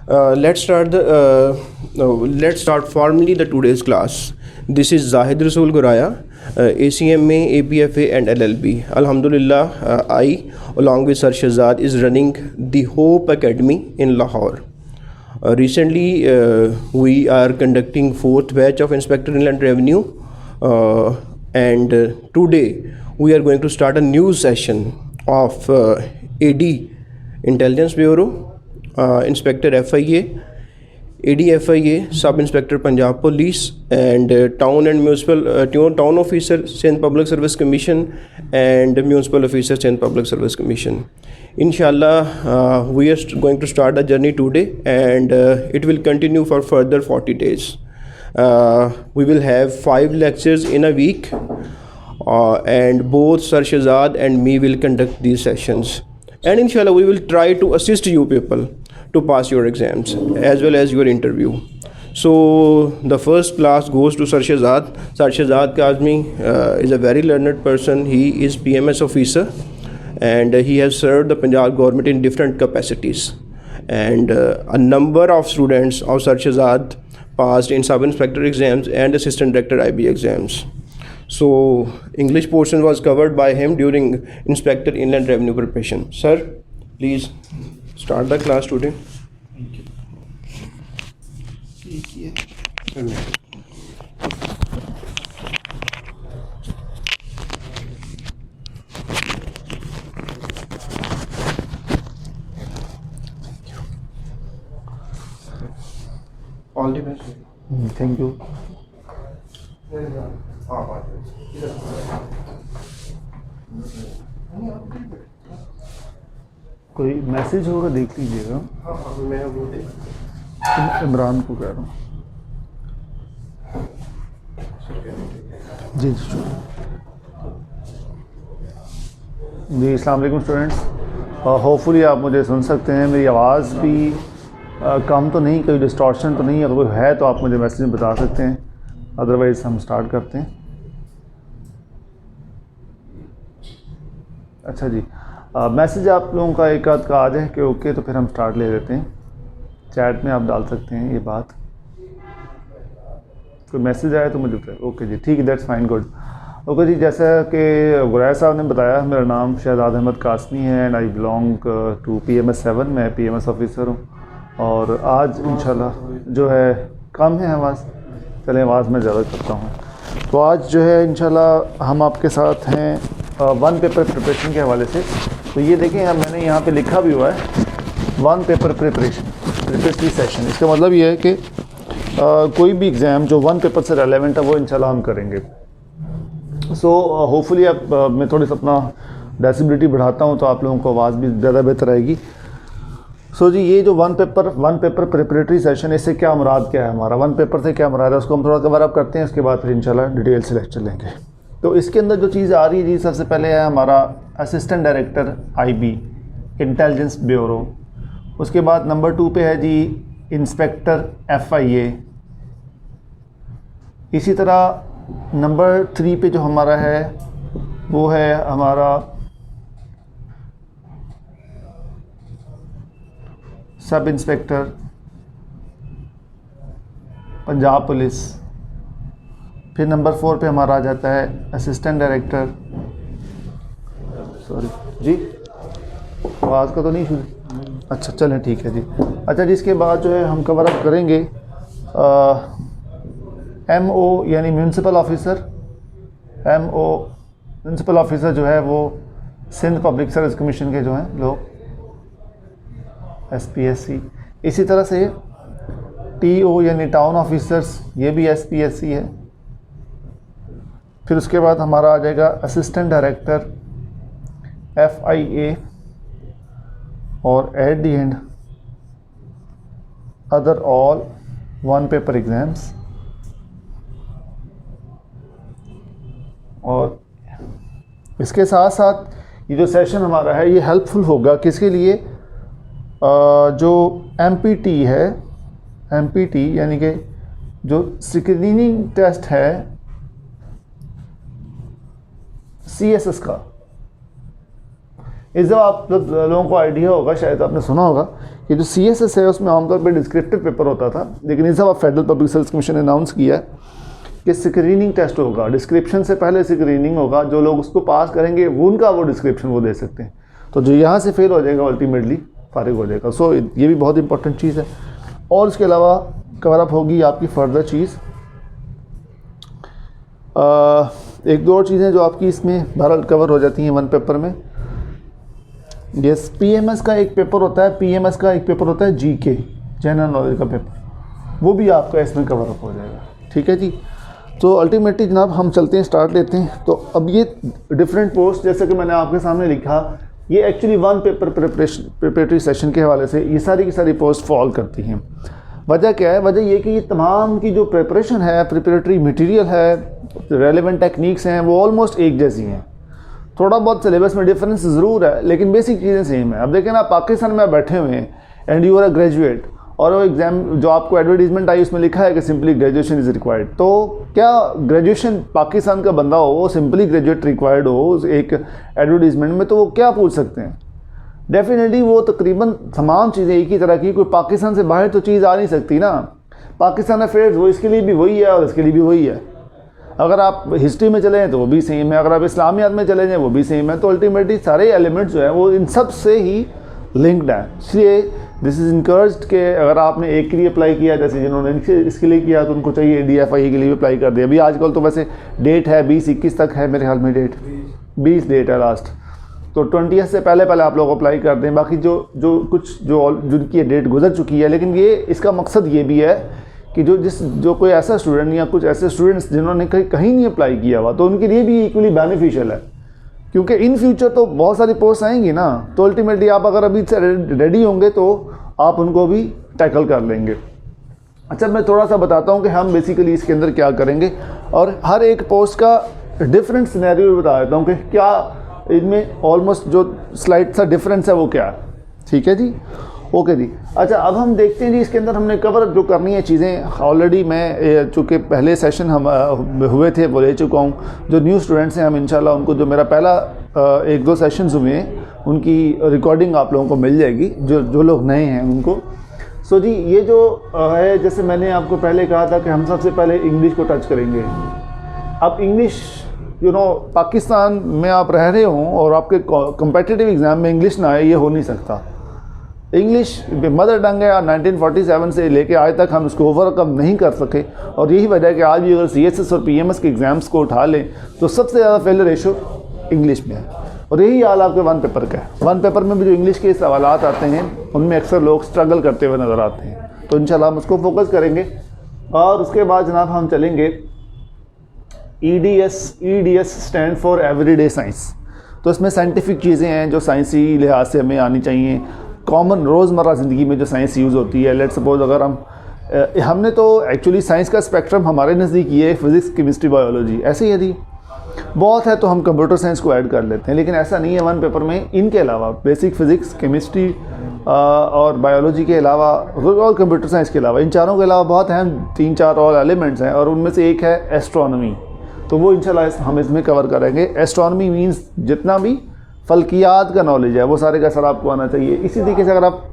Let's start formally the today's class. This is Zahid Rasool Guraya, ACMA, APFA and LLB. Alhamdulillah, I along with Sir Shahzad is running the Hope Academy in Lahore. Recently, we are conducting 4th batch of Inspector Inland Revenue, and today we are going to start a new session of AD Intelligence Bureau, Inspector FIA, ADFIA, Sub Inspector Punjab Police, and Town and Municipal Town Officer Sindh Public Service Commission and Municipal Officer Sindh Public Service Commission. Inshallah, we are going to start the journey today, and it will continue for further 40 days. We will have 5 lectures in a week, and both Sir Shahzad and me will conduct these sessions. And inshallah, we will try to assist you people to pass your exams as well as your interview. So the first class goes to Sir Shahzad. Sir Shahzad Kazmi is a very learned person. He is PMS officer, and he has served the Punjab government in different capacities. And a number of students of Sir Shahzad passed in sub-inspector exams and assistant director IB exams. So English portion was covered by him during Inspector Inland Revenue preparation. Sir, please start the class today. Thank you. All the best. Thank you. कोई message होगा देख लीजिएगा। मैं वो देख इमरान को कह रहा हूँ। जी अस्सलाम वालेकुम स्टूडेंट्स। होपफुली आप मुझे सुन सकते हैं। मेरी आवाज़ भी कम तो नहीं, कोई डिस्टॉर्शन तो नहीं है। अगर कोई है तो आप मुझे मैसेज में बता सकते हैं, अदरवाइज़ हम स्टार्ट करते हैं। अच्छा जी, मैसेज आप लोगों का एक आध का आ जाए कि ओके, तो फिर हम स्टार्ट ले लेते हैं। चैट में आप डाल सकते हैं ये बात। कोई मैसेज आया तो मुझे बताए। ओके जी, ठीक है, दैट्स फाइन, गुड। ओके जी, जैसा कि गुरैया साहब ने बताया, मेरा नाम शहजाद अहमद कासमी है and I belong to PMS 7। मैं PMS ऑफिसर हूँ। और आज इंशाल्लाह जो है कम है आवाज़, चलें आवाज़ में ज़्यादा करता हूँ। तो आज जो है इंशाल्लाह हम आपके साथ हैं वन पेपर प्रिपरेशन के हवाले से। तो ये देखें, मैंने यहाँ पे लिखा भी हुआ है one paper preparation preparatory session. इसका मतलब ये है कि कोई भी एग्ज़ाम जो वन पेपर से रेलेवेंट है वो इंशाल्लाह हम करेंगे। सो होपफुली आप मैं थोड़ी सा अपना डेसिबिलिटी बढ़ाता हूँ तो आप लोगों को आवाज़ भी ज़्यादा बेहतर आएगी। सो जी, ये जो वन पेपर प्रिपरेटरी सेशन, इससे क्या मुराद क्या है, हमारा वन पेपर से क्या मुराद है, उसको हम थोड़ा कवर अप करते हैं। उसके बाद फिर इंशाल्लाह डिटेल से लेक्चर लेंगे। तो इसके अंदर जो चीज़ आ रही है जी, सबसे पहले है हमारा assistant director IB intelligence bureau. उसके बाद नंबर 2 पे है जी इंस्पेक्टर FIA। इसी तरह नंबर 3 पे जो हमारा है वो है हमारा सब इंस्पेक्टर पंजाब पुलिस। फिर नंबर 4 पे हमारा आ जाता है असिस्टेंट डायरेक्टर, सॉरी जी आवाज़ का तो नहीं शुरू, अच्छा चलें ठीक है जी। अच्छा जी, इसके बाद जो है हम कवर अप करेंगे MO यानी municipal officer. MO municipal officer जो है वो सिंध पब्लिक सर्विस कमीशन के जो हैं लोग, SPSC। इसी तरह से TO यानी टाउन ऑफिसर्स, ये भी SPSC है। फिर उसके बाद हमारा आ जाएगा असिस्टेंट डायरेक्टर FIA, और at the end other all one paper exams. और इसके साथ साथ ये जो सेशन हमारा है ये हेल्पफुल होगा किसके लिए, जो MPT है, MPT यानी कि जो स्क्रीनिंग टेस्ट है CSS का, इस जब आप लोगों को आइडिया होगा, शायद आपने सुना होगा कि जो CSS है उसमें आमतौर पर डिस्क्रिप्टिव पेपर होता था, लेकिन इस जब फेडरल पब्लिक सर्विस कमीशन ने अनाउंस किया है कि स्क्रीनिंग टेस्ट होगा, डिस्क्रिप्शन से पहले स्क्रीनिंग होगा, जो लोग उसको पास करेंगे वो उनका वो डिस्क्रिप्शन वो दे सकते हैं, तो जो यहाँ से फेल हो जाएगा अल्टीमेटली फारिग हो जाएगा। सो ये भी बहुत इंपॉर्टेंट चीज़ है। और इसके अलावा कवर अप होगी आपकी फर्दर चीज़, एक दो और चीज़ें जो आपकी इसमें बहरहाल कवर हो जाती हैं वन पेपर में। यस, PMS का एक पेपर होता है, PMS का एक पेपर होता है GK, जनरल नॉलेज का पेपर, वो भी आपका इसमें कवर अप हो जाएगा। ठीक है जी। तो अल्टीमेटली जनाब हम चलते हैं, स्टार्ट लेते हैं। तो अब ये डिफरेंट पोस्ट, जैसे कि मैंने आपके सामने लिखा, ये actually one paper preparatory session के हवाले से ये सारी की सारी पोस्ट फॉल करती हैं। वजह क्या है? वजह ये कि ये तमाम की जो प्रिपरेशन है, प्रिपरेटरी मटेरियल है, रेलेवेंट टेक्निक्स हैं, वो ऑलमोस्ट एक जैसी हैं। थोड़ा बहुत सिलेबस में डिफरेंस ज़रूर है, लेकिन बेसिक चीज़ें सेम है। अब देखें ना, पाकिस्तान में बैठे हुए हैं and you are a graduate, और वो एग्ज़ाम जो आपको एडवर्टीजमेंट आई उसमें लिखा है कि सिंपली ग्रेजुएशन इज़ रिक्वायर्ड। तो क्या ग्रेजुएशन पाकिस्तान का बंदा हो, वो सिंपली ग्रेजुएट रिक्वायर्ड हो एक एडवर्टीजमेंट में, तो वो क्या पूछ सकते हैं? डेफिनेटली वो तकरीबन तमाम चीज़ें एक ही तरह की, कोई पाकिस्तान से बाहर तो चीज़ आ नहीं सकती ना। पाकिस्तान अफेयर्स वो इसके लिए भी वही है और इसके लिए भी वही है। अगर आप हिस्ट्री में चले हैं तो वो भी सेम है, अगर आप इस्लामियात में चले जाएँ वो भी सेम है। तो अल्टीमेटली सारे एलिमेंट्स जो है वो इन सब से ही लिंक्ड है। इसलिए दिस इज़ इनकर्ज्ड कि अगर आपने एक के लिए अप्लाई किया, जैसे जिन्होंने इसके लिए किया, तो उनको चाहिए DFI के लिए भी अप्लाई कर दिया। अभी आजकल तो वैसे डेट है 20-21 तक है मेरे ख्याल में, डेट 20 डेट है लास्ट, तो 20 से पहले आप लोग अप्लाई कर दें। बाकी जिनकी डेट गुजर चुकी है, लेकिन ये इसका मकसद ये भी है कि जो कोई ऐसा स्टूडेंट या कुछ ऐसे स्टूडेंट्स जिन्होंने कहीं नहीं अप्लाई किया हुआ, तो उनके लिए भी इक्वली बेनिफिशियल है, क्योंकि इन फ्यूचर तो बहुत सारी पोस्ट आएंगी ना। तो अल्टीमेटली आप अगर अभी से रेडी होंगे तो आप उनको भी टैकल कर लेंगे। अच्छा, मैं थोड़ा सा बताता हूँ कि हम बेसिकली इसके अंदर क्या करेंगे, और हर एक पोस्ट का डिफरेंट सिनेरियो बता देता हूँ कि क्या इनमें ऑलमोस्ट जो स्लाइड सा डिफरेंस है वो क्या है। ठीक है जी, ओके जी। अच्छा, अब हम देखते हैं जी इसके अंदर हमने कवर जो करनी है चीज़ें, ऑलरेडी मैं चूँकि पहले सेशन हम हुए थे वो ले चुका हूँ। जो न्यू स्टूडेंट्स हैं हम इंशाल्लाह उनको, जो मेरा पहला 1-2 सेशंस हुए हैं उनकी रिकॉर्डिंग आप लोगों को मिल जाएगी, जो लोग नए हैं उनको। सो जी, ये जो है, जैसे मैंने आपको पहले कहा था कि हम सबसे पहले इंग्लिश को टच करेंगे। अब इंग्लिश पाकिस्तान में आप रह रहे हों और आपके कम्पिटिटिव एग्ज़ाम में इंग्लिश ना आए, ये हो नहीं सकता। इंग्लिश मदर टंग है, 1947 से लेके आज तक हम इसको ओवरकम नहीं कर सके, और यही वजह है कि आज भी अगर CSS और PMS के एग्ज़ाम्स को उठा लें तो सबसे ज़्यादा फेलियर रेशो इंग्लिश में है, और यही हाल आपके वन पेपर का है। वन पेपर में भी जो इंग्लिश के सवालात आते हैं उनमें अक्सर लोग स्ट्रगल करते हुए नज़र आते हैं। तो इंशाल्लाह हम उसको फोकस करेंगे। और उसके बाद जनाब हम चलेंगे EDS stand for everyday science. तो इसमें साइंटिफिक चीज़ें हैं जो साइंसी लिहाज से हमें आनी चाहिए, कॉमन रोज़मर्रा ज़िंदगी में जो साइंस यूज़ होती है। लेट्स सपोज अगर हमने तो एक्चुअली साइंस का स्पेक्ट्रम हमारे नज़दीक ये है, फिज़िक्स, केमिस्ट्री, बायोलॉजी। ऐसे ही यदि बहुत है तो हम कंप्यूटर साइंस को ऐड कर लेते हैं, लेकिन ऐसा नहीं है। वन पेपर में इनके अलावा बेसिक फ़िज़िक्स, केमिस्ट्री और बायोलॉजी के अलावा और कंप्यूटर साइंस के अलावा, इन चारों के अलावा बहुत अहम 3-4 और एलिमेंट्स हैं, और उनमें से एक है एस्ट्रोनॉमी। तो वो इंशाल्लाह हम इसमें कवर करेंगे। एस्ट्रोनॉमी मींस जितना भी फल्कियात का नॉलेज है वो सारे का सर आपको आना चाहिए। इसी तरीके से अगर आप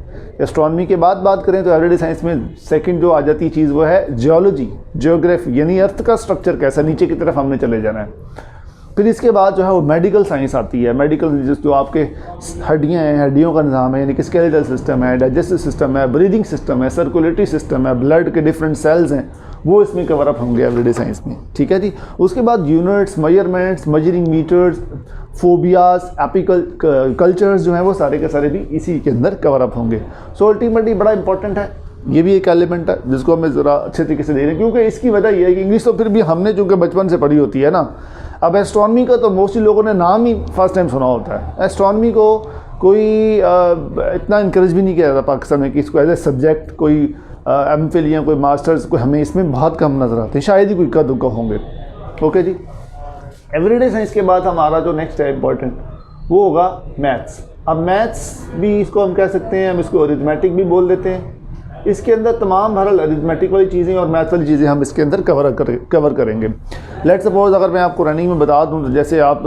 एस्ट्रोनॉमी के बाद बात करें तो एवरीडे साइंस में सेकंड जो आ जाती चीज़ वो है जियोलॉजी, जियोग्राफी, यानी अर्थ का स्ट्रक्चर कैसा, नीचे की तरफ हमने चले जाना है। फिर इसके बाद जो है वो मेडिकल साइंस आती है। मेडिकल जो आपके हड्डियाँ हैं, हड्डियों का निज़ाम है, यानी कि स्केलेटल सिस्टम है, डाइजेस्टिव सिस्टम है, ब्रीदिंग सिस्टम है, सर्कुलेटरी सिस्टम है, ब्लड के डिफरेंट सेल्स हैं, वो इसमें कवर अप होंगे एवरीडे साइंस में। ठीक है जी। उसके बाद units, measurements, measuring meters, phobias, apical cultures जो हैं वो सारे के सारे भी इसी के अंदर कवर अप होंगे। सो अल्टीमेटली बड़ा इंपॉर्टेंट है, ये भी एक एलिमेंट है जिसको हमें ज़रा अच्छे तरीके से दे रहे हैं, क्योंकि इसकी वजह ये है कि इंग्लिश तो फिर भी हमने चूँकि बचपन से पढ़ी होती है ना। अब एस्ट्रोनॉमी का तो मोस्टली लोगों ने नाम ही फर्स्ट टाइम सुना होता है। एस्ट्रोनॉमी को कोई इतना इंकरेज भी नहीं किया जाता पाकिस्तान में कि इसको एज ए सब्जेक्ट कोई MPhil या कोई मास्टर्स को, हमें इसमें बहुत कम नज़र आते हैं, शायद ही कोई का दुक्का होंगे। ओके जी। एवरीडे साइंस के बाद हमारा जो नेक्स्ट है इंपॉर्टेंट वो होगा मैथ्स। अब मैथ्स भी इसको हम कह सकते हैं, हम इसको अरिथमेटिक भी बोल देते हैं, इसके अंदर तमाम बहरहाल अरिथमेटिक वाली चीज़ें और मैथ वाली चीज़ें हम इसके अंदर कवर करेंगे। लेट्स सपोज अगर मैं आपको रनिंग में बता दूं तो जैसे आप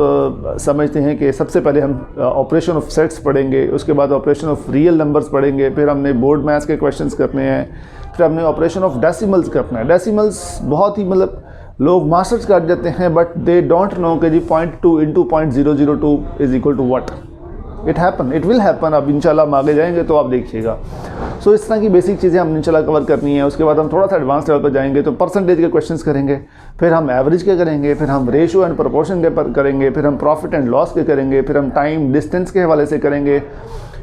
समझते हैं कि सबसे पहले हम ऑपरेशन ऑफ सेट्स पढ़ेंगे, उसके बाद ऑपरेशन ऑफ रियल नंबर्स पढ़ेंगे, फिर हमने बोर्ड मैथ्स के क्वेश्चंस करने हैं, फिर हमने ऑपरेशन ऑफ डेसिमल्स करना है। डेसिमल्स बहुत ही मतलब लोग मास्टर्स कर जाते हैं बट दे डोंट नो कि जी 0.2 into 0.002 is equal to what. It will happen. अब इंशाल्लाह हम आगे जाएंगे तो आप देखिएगा। सो इस तरह की बेसिक चीज़ें हम इंशाल्लाह कवर करनी है। उसके बाद हम थोड़ा सा एडवांस लेवल पर जाएंगे तो परसेंटेज के क्वेश्चंस करेंगे, फिर हम एवरेज के करेंगे, फिर हम रेशियो एंड प्रोपोर्शन के पर करेंगे, फिर हम प्रॉफिट एंड लॉस के करेंगे, फिर हम टाइम डिस्टेंस के हवाले से करेंगे,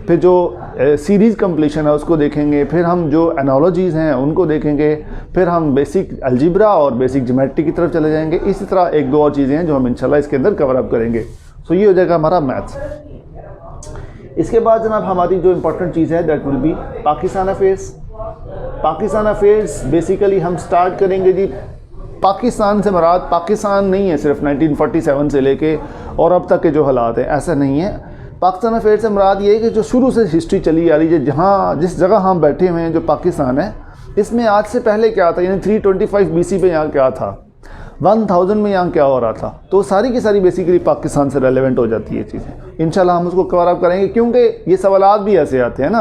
फिर जो सीरीज़ कंप्लीशन है उसको देखेंगे, फिर हम जो एनालॉजीज़ हैं उनको देखेंगे, फिर हम बेसिक अलजेब्रा और बेसिक ज्योमेट्री की तरफ चले जाएंगे। इसी तरह एक दो और चीज़ें हैं जो हम इंशाल्लाह इसके अंदर कवर अप करेंगे। सो ये हो जाएगा हमारा मैथ्स। इसके बाद जनाब हमारी जो इम्पोर्टेंट चीज़ है that will be Pakistan affairs. Pakistan affairs basically हम स्टार्ट करेंगे जी, पाकिस्तान से मुराद पाकिस्तान नहीं है सिर्फ 1947 से लेके और अब तक के जो हालात हैं, ऐसा नहीं है। पाकिस्तान अफेयर्स से मुराद ये है कि जो शुरू से हिस्ट्री चली आ रही है, जहाँ जिस जगह हम बैठे हुए हैं जो पाकिस्तान है, इसमें आज से पहले क्या था, यानी 325 BC पे यहाँ क्या था, 1000 में यहाँ क्या हो रहा था, तो सारी की सारी बेसिकली पाकिस्तान से रेलेवेंट हो जाती है चीज़ें। इंशाल्लाह हम उसको कवर अप करेंगे क्योंकि ये सवालात भी ऐसे आते हैं ना।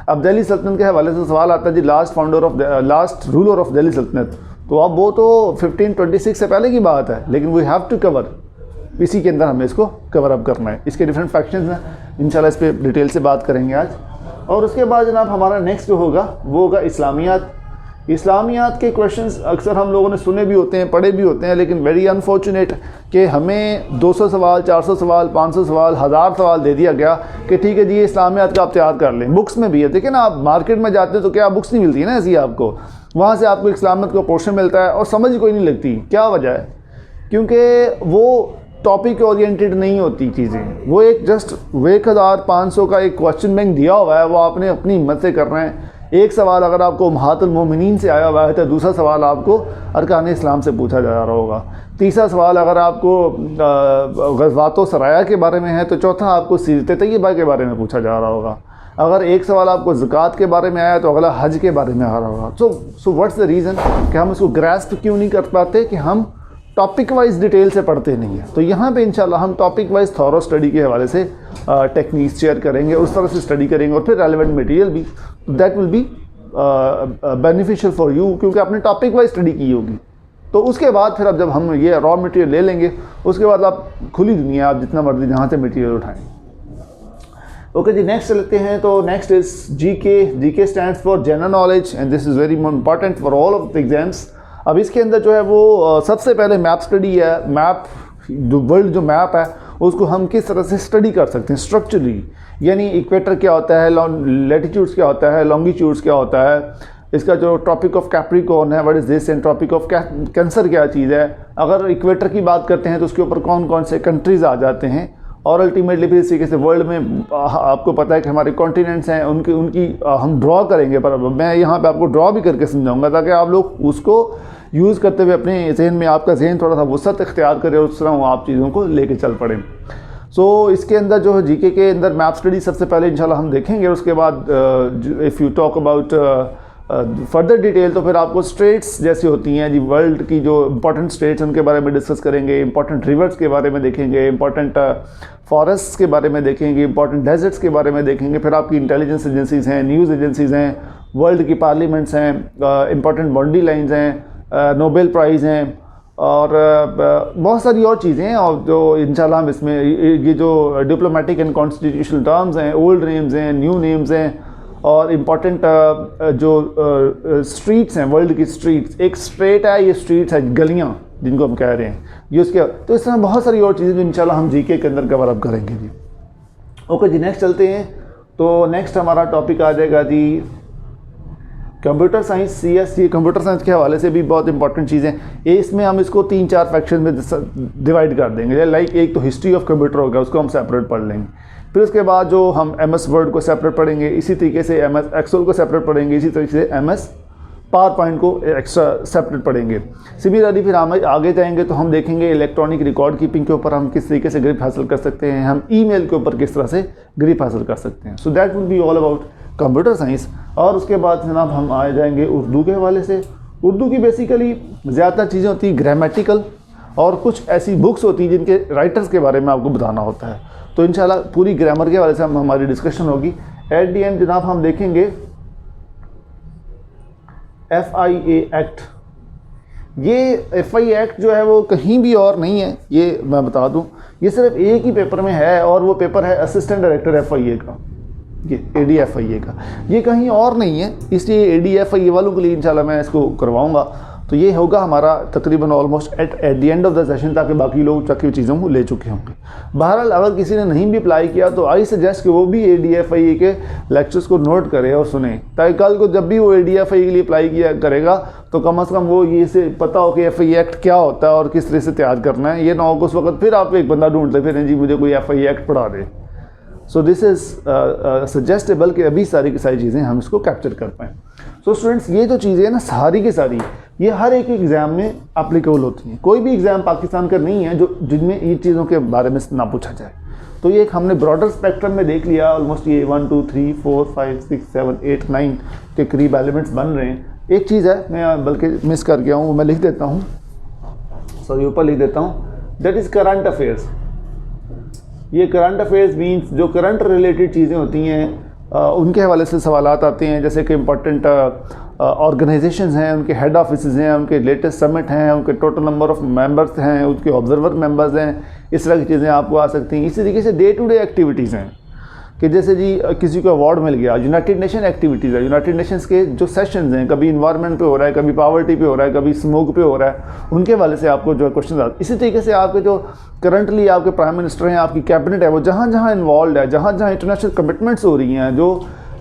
अब दिल्ली सल्तनत के हवाले से सवाल आता है जी लास्ट रूलर ऑफ दिल्ली सल्तनत, तो अब वो तो 1526 से पहले की बात है, लेकिन वी हैव टू कवर, इसी के अंदर हमें इसको कवर अप करना है। इसके डिफरेंट फैक्शंस हैं, इंशाल्लाह इस पर डिटेल से बात करेंगे आज। और उसके बाद जनाब हमारा नेक्स्ट जो होगा वो होगा इस्लामियात। इस्लामियात के क्वेश्चंस अक्सर हम लोगों ने सुने भी होते हैं, पढ़े भी होते हैं, लेकिन वेरी अनफॉर्चुनेट कि हमें 200 सवाल, 400 सवाल, 500 सवाल, 1000 सवाल दे दिया गया कि ठीक है जी ये इस्लामियात का आप तैयार कर लें। बुक्स में भी है, देखिए ना, आप मार्केट में जाते हैं तो क्या बुक्स नहीं मिलती है ना ऐसी आपको, वहाँ से आपको इस्लामियात का पोर्शन मिलता है और समझ कोई नहीं लगती। क्या वजह है? क्योंकि वो टॉपिक ओरिएंटेड नहीं होती चीज़ें, वो एक जस्ट 1500 का एक क्वेश्चन बैंक दिया हुआ है, वो आपने अपनी हिम्मत से करना है। एक सवाल अगर आपको उम्महातुल मोमिनीन से आया हुआ है तो दूसरा सवाल आपको अरकान इस्लाम से पूछा जा रहा होगा, तीसरा सवाल अगर आपको ग़ज़वात सराया के बारे में है तो चौथा आपको सीरत तय्यबा के बारे में पूछा जा रहा होगा। अगर एक सवाल आपको ज़कात के बारे में आया तो अगला हज के बारे में आ रहा होगा। सो व्हाट्स द रीज़न कि हम इसको ग्रास्प क्यों नहीं कर पाते कि हम टॉपिक वाइज डिटेल से पढ़ते नहीं हैं। तो यहाँ पे इंशाल्लाह हम टॉपिक वाइज थॉरो स्टडी के हवाले से टेक्निक्स शेयर करेंगे, उस तरह से स्टडी करेंगे और फिर रेलेवेंट मटेरियल भी that will be beneficial for you, क्योंकि आपने टॉपिक वाइज स्टडी की होगी। तो उसके बाद फिर अब जब हम ये रॉ मटेरियल ले लेंगे उसके बाद आप खुली दुनिया, आप जितना मर्जी जहाँ से मटेरियल उठाएँ। ओके जी, नेक्स्ट चलते हैं। तो next is GK stands for general knowledge and this is very important for all of the exams. अब इसके अंदर जो है वो सबसे पहले मैप स्टडी है। मैप वर्ल्ड जो मैप है उसको हम किस तरह से स्टडी कर सकते हैं स्ट्रक्चरली, यानी इक्वेटर क्या होता है, लैटिट्यूड्स क्या होता है, लॉन्गिट्यूड्स क्या होता है, इसका जो ट्रॉपिक ऑफ कैप्रिकॉर्न है what is this, and tropic of cancer क्या चीज़ है। अगर इक्वेटर की बात करते हैं तो उसके ऊपर कौन कौन से कंट्रीज़ आ जाते हैं, और अल्टीमेटली फिर इस तरीके से वर्ल्ड में आपको पता है कि हमारे कॉन्टिनेंट्स हैं, उनकी हम ड्रॉ करेंगे, पर मैं यहाँ पे आपको ड्रॉ भी करके समझाऊंगा ताकि आप लोग उसको यूज़ करते हुए अपने जहन में, आपका जहन थोड़ा सा वसअत इख्तियार करे और उस तरह आप चीज़ों को लेके चल पड़ें। सो इसके अंदर जो है जीके के अंदर मैप स्टडी सबसे पहले इंशाल्लाह हम देखेंगे। उसके बाद if you talk about further detail तो फिर आपको स्टेट्स जैसी होती हैं जी, वर्ल्ड की जो इंपॉर्टेंट स्टेट्स उनके बारे में डिस्कस करेंगे, इंपॉर्टेंट रिवर्स के बारे में देखेंगे, इंपॉर्टेंट फॉरेस्ट के बारे में देखेंगे, इंपॉर्टेंट डेजर्ट्स के बारे में देखेंगे, फिर आपकी इंटेलिजेंस एजेंसीज़ हैं, न्यूज़ एजेंसीज़ हैं, वर्ल्ड की पार्लियामेंट्स हैं, इंपॉर्टेंट बाउंड्री लाइन्स हैं, नोबेल प्राइज़ हैं और बहुत सारी और चीज़ें हैं। और जो इंशाल्लाह हम इसमें ये जो डिप्लोमेटिक एंड कॉन्स्टिट्यूशनल टर्म्स हैं, ओल्ड नेम्स हैं, न्यू नेम्स हैं, और इम्पॉर्टेंट जो स्ट्रीट्स हैं, वर्ल्ड की स्ट्रीट्स, एक स्ट्रेट है, ये स्ट्रीट्स है गलियाँ जिनको हम कह रहे हैं, ये उसके, तो इस तरह बहुत सारी और चीज़ें जो इंशाल्लाह हम जीके के अंदर कवर अप करेंगे जी। ओके जी, नेक्स्ट चलते हैं। तो नेक्स्ट हमारा टॉपिक आ जाएगा जी computer science, CSC। Computer science के हवाले से भी बहुत इंपॉर्टेंट चीज़ें, इसमें हम इसको 3-4 सेक्शन में डिवाइड कर देंगे। लाइक एक तो हिस्ट्री ऑफ कंप्यूटर होगा, उसको हम सेपरेट पढ़ लेंगे, फिर उसके बाद जो हम MS वर्ड को सेपरेट पढ़ेंगे, इसी तरीके से MS एक्सेल को सेपरेट पढ़ेंगे, इसी तरीके से MS पावर पॉइंट को एक्स्ट्रा सेपरेट पढ़ेंगे। सिमिलरली फिर हम आगे जाएंगे तो हम देखेंगे इलेक्ट्रॉनिक रिकॉर्ड कीपिंग के ऊपर हम किस तरीके से ग्रिप हासिल कर सकते हैं, हम ईमेल के ऊपर किस तरह से ग्रिप हासिल कर सकते हैं। So that will be all about computer science. और उसके बाद जनाब हम आ जाएंगे उर्दू के हवाले से। उर्दू की बेसिकली ज़्यादा चीज़ें होती हैं ग्रामेटिकल, और कुछ ऐसी बुक्स होती हैं जिनके राइटर्स के बारे में आपको बताना होता है। तो इंशाल्लाह पूरी ग्रामर के हवाले से हमारी डिस्कशन होगी। एट दी एंड जनाब हम देखेंगे FIA एक्ट। ये FIA एक्ट जो है वो कहीं भी और नहीं है, ये मैं बता दूं, ये सिर्फ एक ही पेपर में है, और वो पेपर है असिस्टेंट डायरेक्टर FIA का, ये ADFIA का, ये कहीं और नहीं है। इसलिए ADFIA वालों के लिए इंशाल्लाह मैं इसको करवाऊंगा। तो ये होगा हमारा तकरीबन almost at the end of the session, ताकि बाकी लोग चक्की चीज़ों को ले चुके होंगे। बहरहाल अगर किसी ने नहीं भी अप्लाई किया तो आई सजेस्ट कि वो भी ADFIA के लेक्चर्स को नोट करे और सुने, ताकि कल को जब भी वो ADFIA के लिए अप्लाई किया करेगा तो कम से कम वो ये से पता हो कि FIA एक्ट क्या होता है और किस तरह से तैयार करना है। ये ना हो कि उस वक्त फिर आप एक बंदा ढूंढते फिर जी मुझे कोई FIA एक्ट पढ़ा दे। सो दिस इज़ सजेस्टेबल कि अभी सारी की सारी चीज़ें हम इसको कैप्चर कर पाएँ। सो स्टूडेंट्स, ये जो चीज़ें हैं ना सारी की सारी ये हर एक एग्ज़ाम में एप्लीकेबल होती हैं। कोई भी एग्ज़ाम पाकिस्तान का नहीं है जो जिनमें ये चीज़ों के बारे में ना पूछा जाए। तो ये एक हमने ब्रॉडर स्पेक्ट्रम में देख लिया। ऑलमोस्ट ये 1 2 3 4 5 6 7 8 9 के करीब एलिमेंट्स बन रहे हैं। एक चीज़ है मैं बल्कि मिस कर गया हूँ, वो मैं लिख देता हूँ, सॉरी ऊपर लिख देता हूँ, दैट इज़ करंट अफेयर्स। ये करंट अफेयर्स मीन्स जो करंट रिलेटेड चीज़ें होती हैं उनके हवाले से सवालात आते हैं, जैसे कि इम्पोर्टेंट ऑर्गेनाइजेशंस हैं, उनके हेड ऑफिसेज हैं, उनके लेटेस्ट समिट हैं, उनके टोटल नंबर ऑफ मेंबर्स हैं, उनके ऑब्जर्वर मेंबर्स हैं, इस तरह की चीज़ें आपको आ सकती हैं। इसी तरीके से डे टू डे एक्टिविटीज़ हैं कि जैसे जी किसी को अवार्ड मिल गया, यूनाइटेड नेशन एक्टिविटीज़ है, यूनाइटेड नेशंस के जो सेशंस हैं, कभी इन्वायरमेंट पे हो रहा है, कभी पावर्टी पे हो रहा है, कभी स्मोक पे हो रहा है, उनके वाले से आपको जो है क्वेश्चन आते हैं। इसी तरीके से आपके जो करंटली आपके प्राइम मिनिस्टर हैं, आपकी कैबिनेट है, वो जहाँ जहाँ इन्वॉल्व है, जहाँ जहाँ इंटरनेशनल कमिटमेंट्स हो रही हैं, जो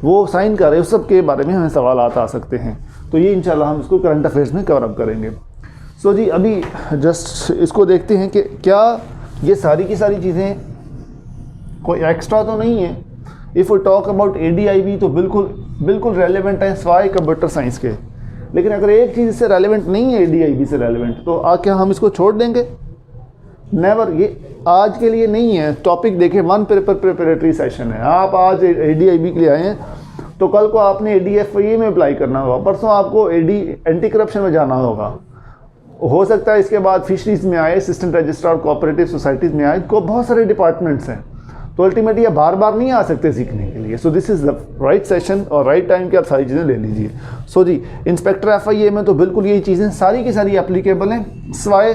वो साइन कर रहे हैं, उस सब के बारे में हमें सवाल आ सकते हैं। तो ये इंशाल्लाह हम इसको करंट अफेयर्स में कवर अप करेंगे। सो जी अभी जस्ट इसको देखते हैं कि क्या ये सारी की सारी चीज़ें कोई एक्स्ट्रा तो नहीं है। If we talk about ADIB तो बिल्कुल रेलेवेंट है सिवाय कंप्यूटर साइंस के। लेकिन अगर एक चीज़ इससे रेलेवेंट नहीं है ADIB से रेलेवेंट, तो क्या हम इसको छोड़ देंगे? नेवर। ये आज के लिए नहीं है टॉपिक। देखें, 1 पेपर प्रिपरेटरी सेशन है। आप आज ADIB के लिए आए हैं तो कल को आपने ADFIA में अप्लाई करना होगा, परसों आपको एंटी करप्शन में जाना होगा, हो सकता है इसके बाद फिशरीज में आए, असिस्टेंट रजिस्ट्रार कोऑपरेटिव सोसाइटीज़ में आए, को बहुत सारे डिपार्टमेंट्स हैं। तो अल्टीमेटली आप बार बार नहीं आ सकते सीखने के लिए। So this is the right session और राइट टाइम के आप सारी चीज़ें ले लीजिए। सो जी इंस्पेक्टर FIA में तो बिल्कुल यही चीज़ें सारी की सारी एप्लीकेबल हैं सिवाय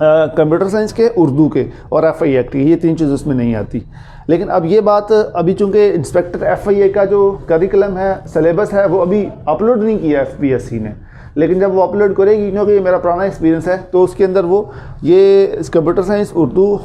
कंप्यूटर साइंस के, उर्दू के और FIA एक्ट की। ये 3 चीज़ उसमें नहीं आती। लेकिन अब ये बात अभी चूँकि इंस्पेक्टर FIA का जो करिकुलम है, सिलेबस है, वो अभी अपलोड नहीं किया FPSC ने, लेकिन जब वो अपलोड करेगी, क्योंकि ये मेरा पुराना एक्सपीरियंस है, तो उसके अंदर वो ये कंप्यूटर साइंस, उर्दू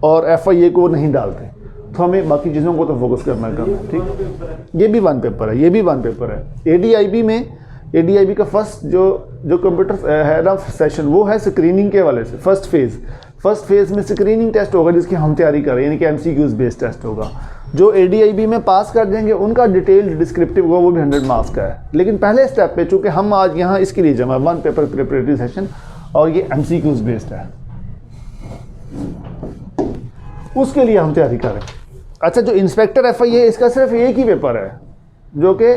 और FIA को नहीं डालते। तो हमें बाकी चीज़ों को तो फोकस करना है। ठीक, ये भी 1 पेपर है, ये भी 1 पेपर है। ADIB का फर्स्ट जो कंप्यूटर है ना सेशन, वो है स्क्रीनिंग के वाले से। फर्स्ट फेज़ में स्क्रीनिंग टेस्ट होगा जिसकी हम तैयारी कर रहे हैं, यानी कि MCQs बेस्ड टेस्ट होगा। जो ADIB में पास कर देंगे उनका डिटेल्ड डिस्क्रिप्टिव होगा, वो भी 100 मार्क्स का है। लेकिन पहले स्टेप पे चूँकि हम आज यहाँ इसके लिए जमा 1 पेपर प्रिपरेटरी सेशन और ये MCQs बेस्ड है, उसके लिए हम तैयारी कर रहे हैं। अच्छा, जो इंस्पेक्टर FIA इसका सिर्फ एक ही पेपर है जो कि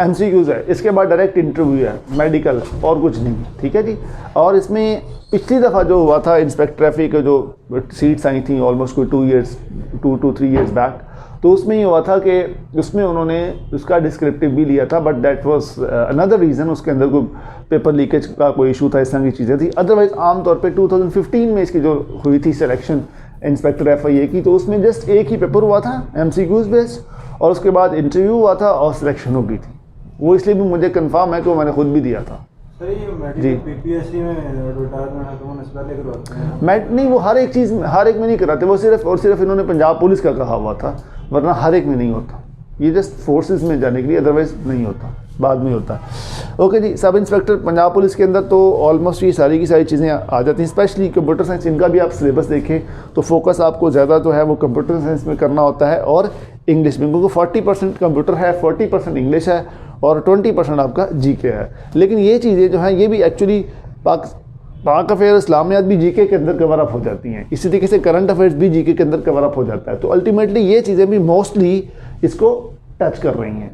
MCQs है, इसके बाद डायरेक्ट इंटरव्यू है, मेडिकल और कुछ नहीं। ठीक है जी। और इसमें पिछली दफ़ा जो हुआ था इंस्पेक्टर FIA के जो सीट्स आई थी ऑलमोस्ट कोई 2 to 3 years बैक, तो उसमें ये हुआ था कि उसमें उन्होंने उसका डिस्क्रिप्टिव भी लिया था, but that was another reason. उसके अंदर कोई पेपर लीकेज का कोई इशू था, इस तरह की चीज़ें थी। अदरवाइज़ आमतौर पे 2015 में इसकी जो हुई थी सिलेक्शन इंस्पेक्टर FIA की, तो उसमें जस्ट एक ही पेपर हुआ था MCQs बेस्ड, और उसके बाद इंटरव्यू हुआ था और सिलेक्शन हो गई थी। वो इसलिए भी मुझे कंफर्म है कि वो मैंने खुद भी दिया था। सर ये जी PPSC में रिटायरमेंट है तो उन्हें पहले करवाते हैं? मैट नहीं, वो हर एक चीज़ हर एक में नहीं कराते, वो सिर्फ और सिर्फ इन्होंने पंजाब पुलिस का कहा हुआ था, वरना हर एक में नहीं होता। ये जस्ट फोर्सेस में जाने के लिए, अदरवाइज नहीं होता, बाद में होता है। ओके जी। सब इंस्पेक्टर पंजाब पुलिस के अंदर तो ऑलमोस्ट ये सारी की सारी चीज़ें आ जाती हैं, स्पेशली कंप्यूटर साइंस। इनका भी आप सिलेबस देखें तो फोकस आपको ज़्यादा जो है वो कंप्यूटर साइंस में करना होता है और इंग्लिश में, क्योंकि 40% कंप्यूटर है, 40% इंग्लिश है और 20% आपका GK है। लेकिन ये चीज़ें जो हैं ये भी एक्चुअली पाक अफेयर इस्लामियात भी GK के अंदर कवर अप हो जाती हैं। इसी तरीके से करंट अफेयर्स भी GK के अंदर कवर अप हो जाता है। तो अल्टीमेटली ये चीज़ें भी मोस्टली इसको टच कर रही हैं।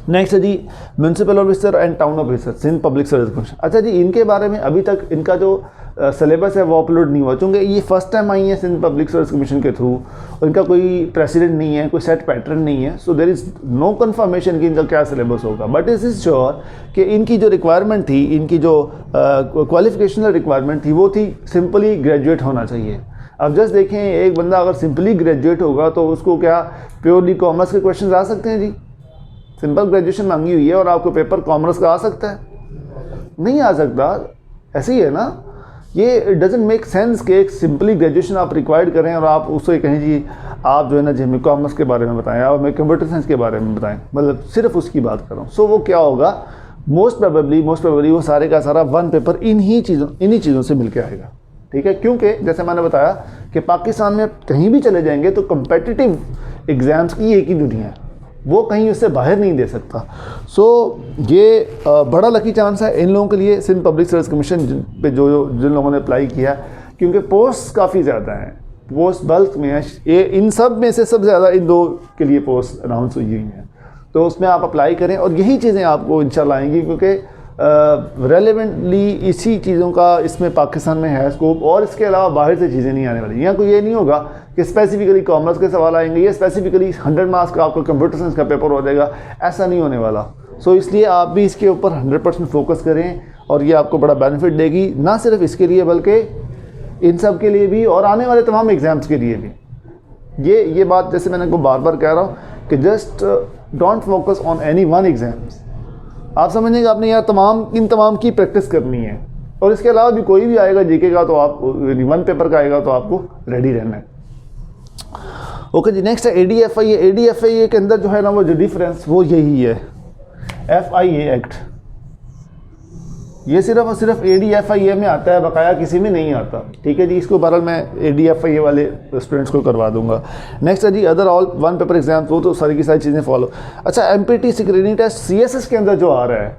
नेक्स्ट है जी municipal officer and town officer Sindh public service commission. अच्छा जी, इनके बारे में अभी तक इनका जो सिलेबस है वो अपलोड नहीं हुआ, चूँकि ये फर्स्ट टाइम आई है सिंध पब्लिक सर्विस कमीशन के थ्रू, और इनका कोई प्रेसिडेंट नहीं है, कोई सेट पैटर्न नहीं है, so there is no confirmation कि इनका क्या सिलेबस होगा। बट इट इज़ श्योर कि इनकी जो रिक्वायरमेंट थी, इनकी जो क्वालिफिकेशनल रिक्वायरमेंट थी वो थी सिंपली ग्रेजुएट होना चाहिए। अब जस्ट देखें, एक बंदा अगर सिंपली ग्रेजुएट होगा तो उसको क्या प्योरली कॉमर्स के क्वेश्चन आ सकते हैं जी? सिंपल ग्रेजुएशन मांगी हुई है और आपको पेपर कॉमर्स का आ सकता है? नहीं आ सकता। ऐसे ही है ना, ये डजेंट मेक सेंस कि एक सिंपली ग्रेजुएशन आप रिक्वायर्ड करें और आप उससे कहें जी आप जो है ना जी हमें कॉमर्स के बारे में बताएं, आप हमें कंप्यूटर साइंस के बारे में बताएं, मतलब सिर्फ उसकी बात करो। सो वो क्या होगा, मोस्ट प्रोबेबली वो सारे का सारा वन पेपर इन्हीं चीज़ों से मिलके आएगा। ठीक है, क्योंकि जैसे मैंने बताया कि पाकिस्तान में कहीं भी चले जाएंगे तो कम्पेटिटिव एग्ज़ाम्स की एक ही दुनिया है, वो कहीं उससे बाहर नहीं दे सकता। सो ये बड़ा लकी चांस है इन लोगों के लिए सिंध पब्लिक सर्विस कमीशन पे जिन लोगों ने अप्लाई किया, क्योंकि पोस्ट काफ़ी ज़्यादा हैं, पोस्ट बल्क में है। ये इन सब में से सबसे ज़्यादा इन 2 के लिए पोस्ट अनाउंस हुई हैं, तो उसमें आप अप्लाई करें और यही चीज़ें आपको इंशाल्लाह आएंगी, क्योंकि रेलेवेंटली इसी चीज़ों का इसमें पाकिस्तान में है स्कोप, और इसके अलावा बाहर से चीज़ें नहीं आने वाली। यहाँ कोई ये नहीं होगा कि स्पेसिफिकली कॉमर्स के सवाल आएंगे या स्पेसिफिकली 100 मार्क्स का आपको कंप्यूटर साइंस का पेपर हो जाएगा, ऐसा नहीं होने वाला। सो इसलिए आप भी इसके ऊपर 100% फोकस करें और ये आपको बड़ा बेनिफिट देगी, ना सिर्फ इसके लिए बल्कि इन सब के लिए भी और आने वाले तमाम एग्ज़ाम्स के लिए भी। ये बात जैसे मैंने को बार बार कह रहा हूँ कि just don't focus on any one exams. आप समझेंगे आपने यार इन तमाम की प्रैक्टिस करनी है, और इसके अलावा भी कोई भी आएगा जीके का तो आप वन पेपर का आएगा तो आपको रेडी रहना है। ओके जी, नेक्स्ट है ADFIA। ADFIA के अंदर जो है ना वो जो डिफरेंस वो यही है, FIA एक्ट ये सिर्फ और सिर्फ ADFIA में आता है, बकाया किसी में नहीं आता। ठीक है जी, इसको बहरहाल मैं ADFIA वाले स्टूडेंट्स को करवा दूंगा। नेक्स्ट है जी other all one paper exam, वो तो सारी की सारी चीज़ें फॉलो। अच्छा, MPT स्क्रीनिंग टेस्ट CSS के अंदर जो आ रहा है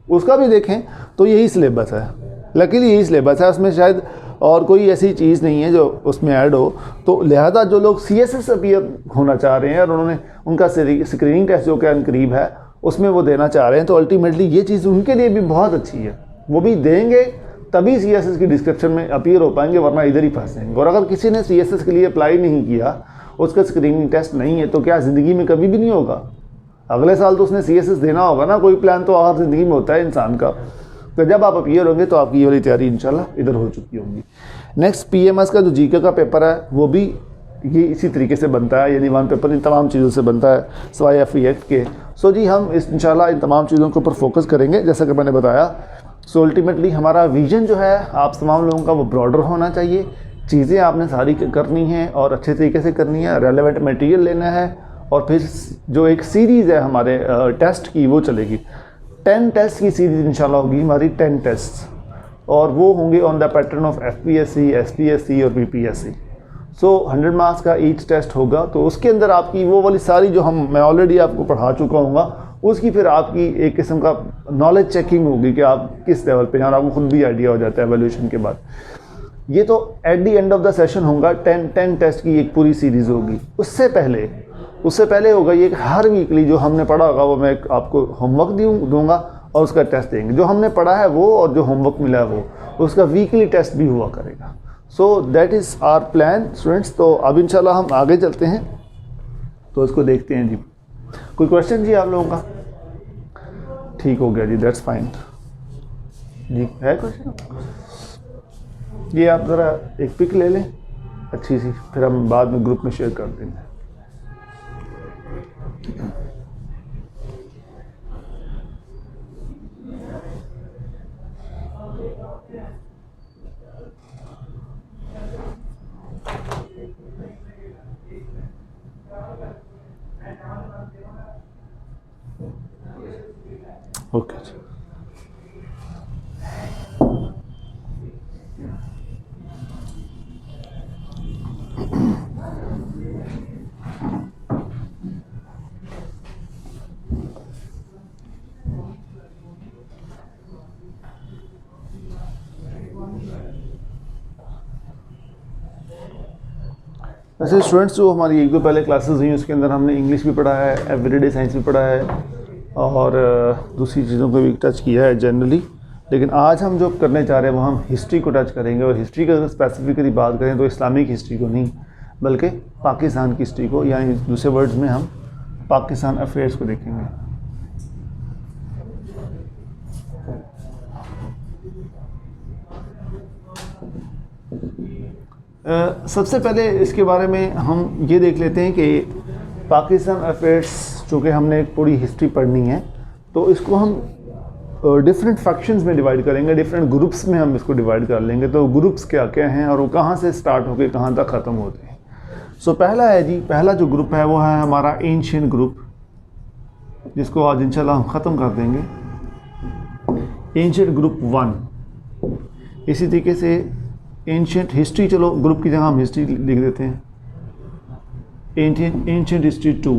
उसका भी देखें तो यही सिलेबस है, लकीली यही सिलेबस है, उसमें शायद और कोई ऐसी चीज़ नहीं है जो उसमें ऐड हो। तो लिहाजा जो लोग CSS अपीयर होना चाह रहे हैं और उन्होंने उनका स्क्रीनिंग टेस्ट जो कि करीब है उसमें वो देना चाह रहे हैं, तो अल्टीमेटली ये चीज़ उनके लिए भी बहुत अच्छी है। वो भी देंगे तभी CSS की डिस्क्रिप्शन में अपीयर हो पाएंगे, वरना इधर ही फंसेंगे। और अगर किसी ने CSS के लिए अप्लाई नहीं किया, उसका स्क्रीनिंग टेस्ट नहीं है, तो क्या ज़िंदगी में कभी भी नहीं होगा? अगले साल तो उसने CSS देना होगा ना, कोई प्लान तो हर ज़िंदगी में होता है इंसान का। तो जब आप अपीयर होंगे तो आपकी ये वाली तैयारी इंशाल्लाह इधर हो चुकी होगी। नेक्स्ट PMS का जो GK का पेपर है वो भी ये इसी तरीके से बनता है, यानी वन पेपर इन तमाम चीज़ों से बनता है सिवाय FE एक्ट के। सो जी हम इंशाल्लाह इन तमाम चीज़ों के ऊपर फोकस करेंगे जैसा कि मैंने बताया। सो अल्टीमेटली हमारा विजन जो है आप तमाम लोगों का वो ब्रॉडर होना चाहिए, चीज़ें आपने सारी करनी है और अच्छे तरीके से करनी है, रेलेवेंट मटेरियल लेना है, और फिर जो एक सीरीज़ है हमारे टेस्ट की वो चलेगी। 10 टेस्ट की सीरीज़ इंशाल्लाह होगी हमारी, 10 टेस्ट, और वो होंगे on the pattern of FPSC, SPSC और BPSC। सो 100 मार्क्स का ईच टेस्ट होगा, तो उसके अंदर आपकी वो वाली सारी जो मैं ऑलरेडी आपको पढ़ा चुका हूँ उसकी फिर आपकी एक किस्म का नॉलेज चेकिंग होगी कि आप किस लेवल पे हैं, और आपको खुद भी आइडिया हो जाता है एवोल्यूशन के बाद। ये तो at the end of the session होगा, 10 टेस्ट की एक पूरी सीरीज़ होगी। उससे पहले होगा ये हर वीकली जो हमने पढ़ा होगा वो मैं आपको होमवर्क दूंगा और उसका टेस्ट देंगे। जो हमने पढ़ा है वो और जो होमवर्क मिला है वो, उसका वीकली टेस्ट भी हुआ करेगा। So that is our plan students. तो अब इंशाल्लाह हम आगे चलते हैं, तो इसको देखते हैं जी। कोई क्वेश्चन जी आप लोगों का? ठीक हो गया जी, दैट्स फाइन जी। है क्वेश्चन? ये आप ज़रा एक पिक ले लें अच्छी सी, फिर हम बाद में ग्रुप में शेयर कर देंगे। ओके जी। वैसे स्टूडेंट्स जो हमारी एक दो पहले क्लासेस हुई उसके अंदर हमने इंग्लिश भी पढ़ा है, एवरीडे साइंस भी पढ़ा है, और दूसरी चीज़ों को भी टच किया है जनरली, लेकिन आज हम जो करने चाह रहे हैं वो हम हिस्ट्री को टच करेंगे। और हिस्ट्री की अगर स्पेसिफिकली बात करें तो इस्लामिक हिस्ट्री को नहीं, बल्कि पाकिस्तान की हिस्ट्री को, यानी दूसरे वर्ड्स में हम पाकिस्तान अफेयर्स को देखेंगे। सबसे पहले इसके बारे में हम ये देख लेते हैं कि पाकिस्तान अफेयर्स, चूँकि हमने एक पूरी हिस्ट्री पढ़नी है, तो इसको हम डिफरेंट फैक्शंस में डिवाइड करेंगे, डिफरेंट ग्रुप्स में हम इसको डिवाइड कर लेंगे। तो ग्रुप्स क्या क्या हैं और वो कहाँ से स्टार्ट होकर कहाँ तक ख़त्म होते हैं। सो पहला है जी, पहला जो ग्रुप है वो है हमारा एंशिएंट ग्रुप, जिसको आज इंशाल्लाह हम ख़त्म कर देंगे। Ancient group 1। इसी तरीके से एंशिएंट हिस्ट्री, चलो ग्रुप की जगह हम हिस्ट्री लिख देते हैं। Ancient history 2।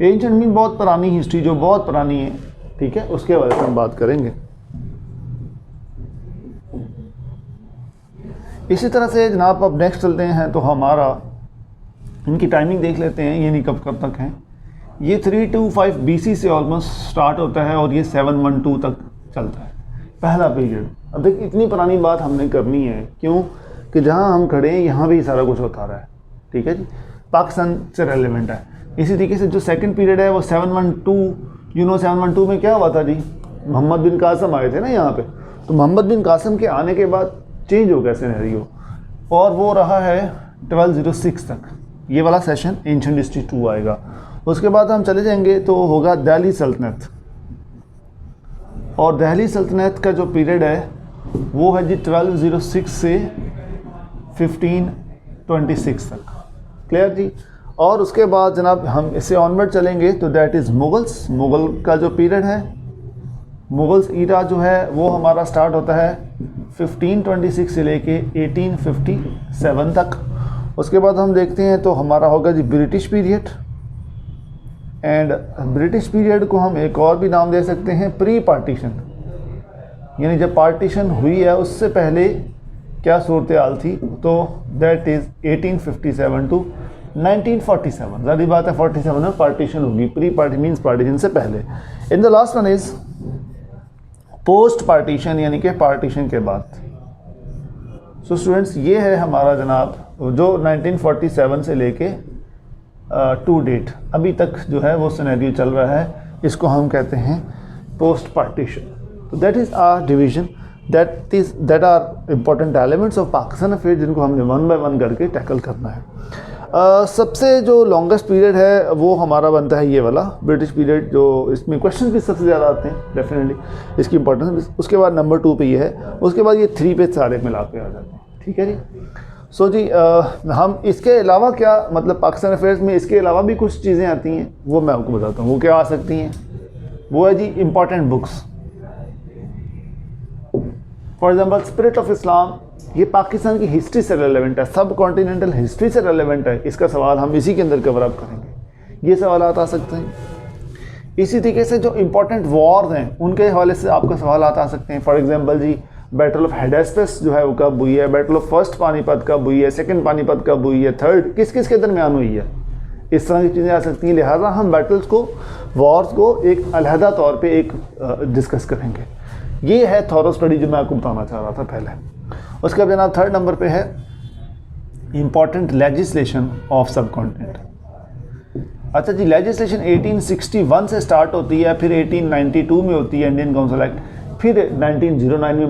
एंशिएंट मीन बहुत पुरानी हिस्ट्री, जो बहुत पुरानी है, ठीक है, उसके बारे में हम बात करेंगे। इसी तरह से जनाब अब नेक्स्ट चलते हैं तो हमारा इनकी टाइमिंग देख लेते हैं, यानी कब कब तक हैं। ये 325 BC से ऑलमोस्ट स्टार्ट होता है और ये 712 तक चलता है, पहला पीरियड। अब देखिए इतनी पुरानी बात हमने करनी है, क्यों कि जहाँ हम खड़े हैं यहाँ भी सारा कुछ होता रहा है, ठीक है जी, पाकिस्तान से रेलिवेंट है। इसी तरीके से जो सेकंड पीरियड है वो 712, 712 में क्या हुआ था जी, मोहम्मद बिन कासिम आए थे ना यहाँ पे। तो मोहम्मद बिन कासिम के आने के बाद चेंज हो गया सिनेरियो, और वो रहा है 1206 तक। ये वाला सेशन एंशिएंट हिस्ट्री 2 आएगा। उसके बाद हम चले जाएंगे तो होगा दिल्ली सल्तनत, और दिल्ली सल्तनत का जो पीरियड है वो है जी 1206 से 1526 तक। क्लियर जी। और उसके बाद जनाब हम इससे ऑनवर्ड चलेंगे तो दैट इज़ मुगल्स। मुगल का जो पीरियड है, मुगल्स ईरा जो है वो हमारा स्टार्ट होता है 1526 से लेके 1857 तक। उसके बाद हम देखते हैं तो हमारा होगा जी British period. And British period को हम एक और भी नाम दे सकते हैं प्री पार्टीशन, यानी जब पार्टीशन हुई है उससे पहले क्या सूरत हाल थी, तो दैट इज़ 1857 टू 1947। ज़ाहिर बात है 47 में पार्टीशन होगी, प्री पार्टी मीन्स पार्टीशन से पहले। In the last one is post partition, यानी कि पार्टीशन के बाद। सो स्टूडेंट्स ये है हमारा जनाब जो 1947 से लेके टू डेट अभी तक जो है वो सिनेरियो चल रहा है, इसको हम कहते हैं पोस्ट पार्टीशन। तो that is our division, that are important elements of Pakistan affair, जिनको हमने वन बाय वन करके टैकल करना है। सबसे जो लॉन्गेस्ट पीरियड है वो हमारा बनता है ये वाला ब्रिटिश पीरियड, जो इसमें क्वेश्चन भी सबसे ज़्यादा आते हैं डेफिनेटली, इसकी इंपॉर्टेंस। उसके बाद नंबर 2 पे ये है, उसके बाद ये 3 पे सारे मिला के आ जाते हैं, ठीक है जी। सो जी हम इसके अलावा क्या, मतलब पाकिस्तान अफेयर्स में इसके अलावा भी कुछ चीज़ें आती हैं, वो मैं आपको बताता हूँ वो क्या आ सकती हैं। वो है जी important books. For example spirit of Islam, ये पाकिस्तान की हिस्ट्री से रेलेवेंट है, सब कॉन्टिनेंटल हिस्ट्री से रेलेवेंट है। इसका सवाल हम इसी के अंदर कवर अप करेंगे, ये सवाल आ सकते हैं। इसी तरीके से जो इम्पोर्टेंट वॉर्स हैं उनके हवाले से आपका सवाल आ सकते हैं। फॉर एग्जांपल जी बैटल ऑफ हेडेस्पस जो है वो कब हुई है, बैटल ऑफ फर्स्ट पानीपत कब हुई है, सेकंड पानीपत कब हुई है, थर्ड किस किस के दरमियान हुई है, इस तरह की चीज़ें आ सकती हैं। लिहाजा हम बैटल्स को, वॉर्स को एक अलहदा तौर पे एक डिस्कस करेंगे। ये है थॉरो स्टडी जो मैं आपको बताना चाह रहा था पहले। उसके बाद जनाब थर्ड नंबर पे है इम्पॉर्टेंट लेजिस्लेशन ऑफ सब कॉन्टिनेंट। अच्छा जी, लेजिस्लेशन 1861 से स्टार्ट होती है, फिर 1892 में होती है इंडियन काउंसिल एक्ट, फिर 1909 में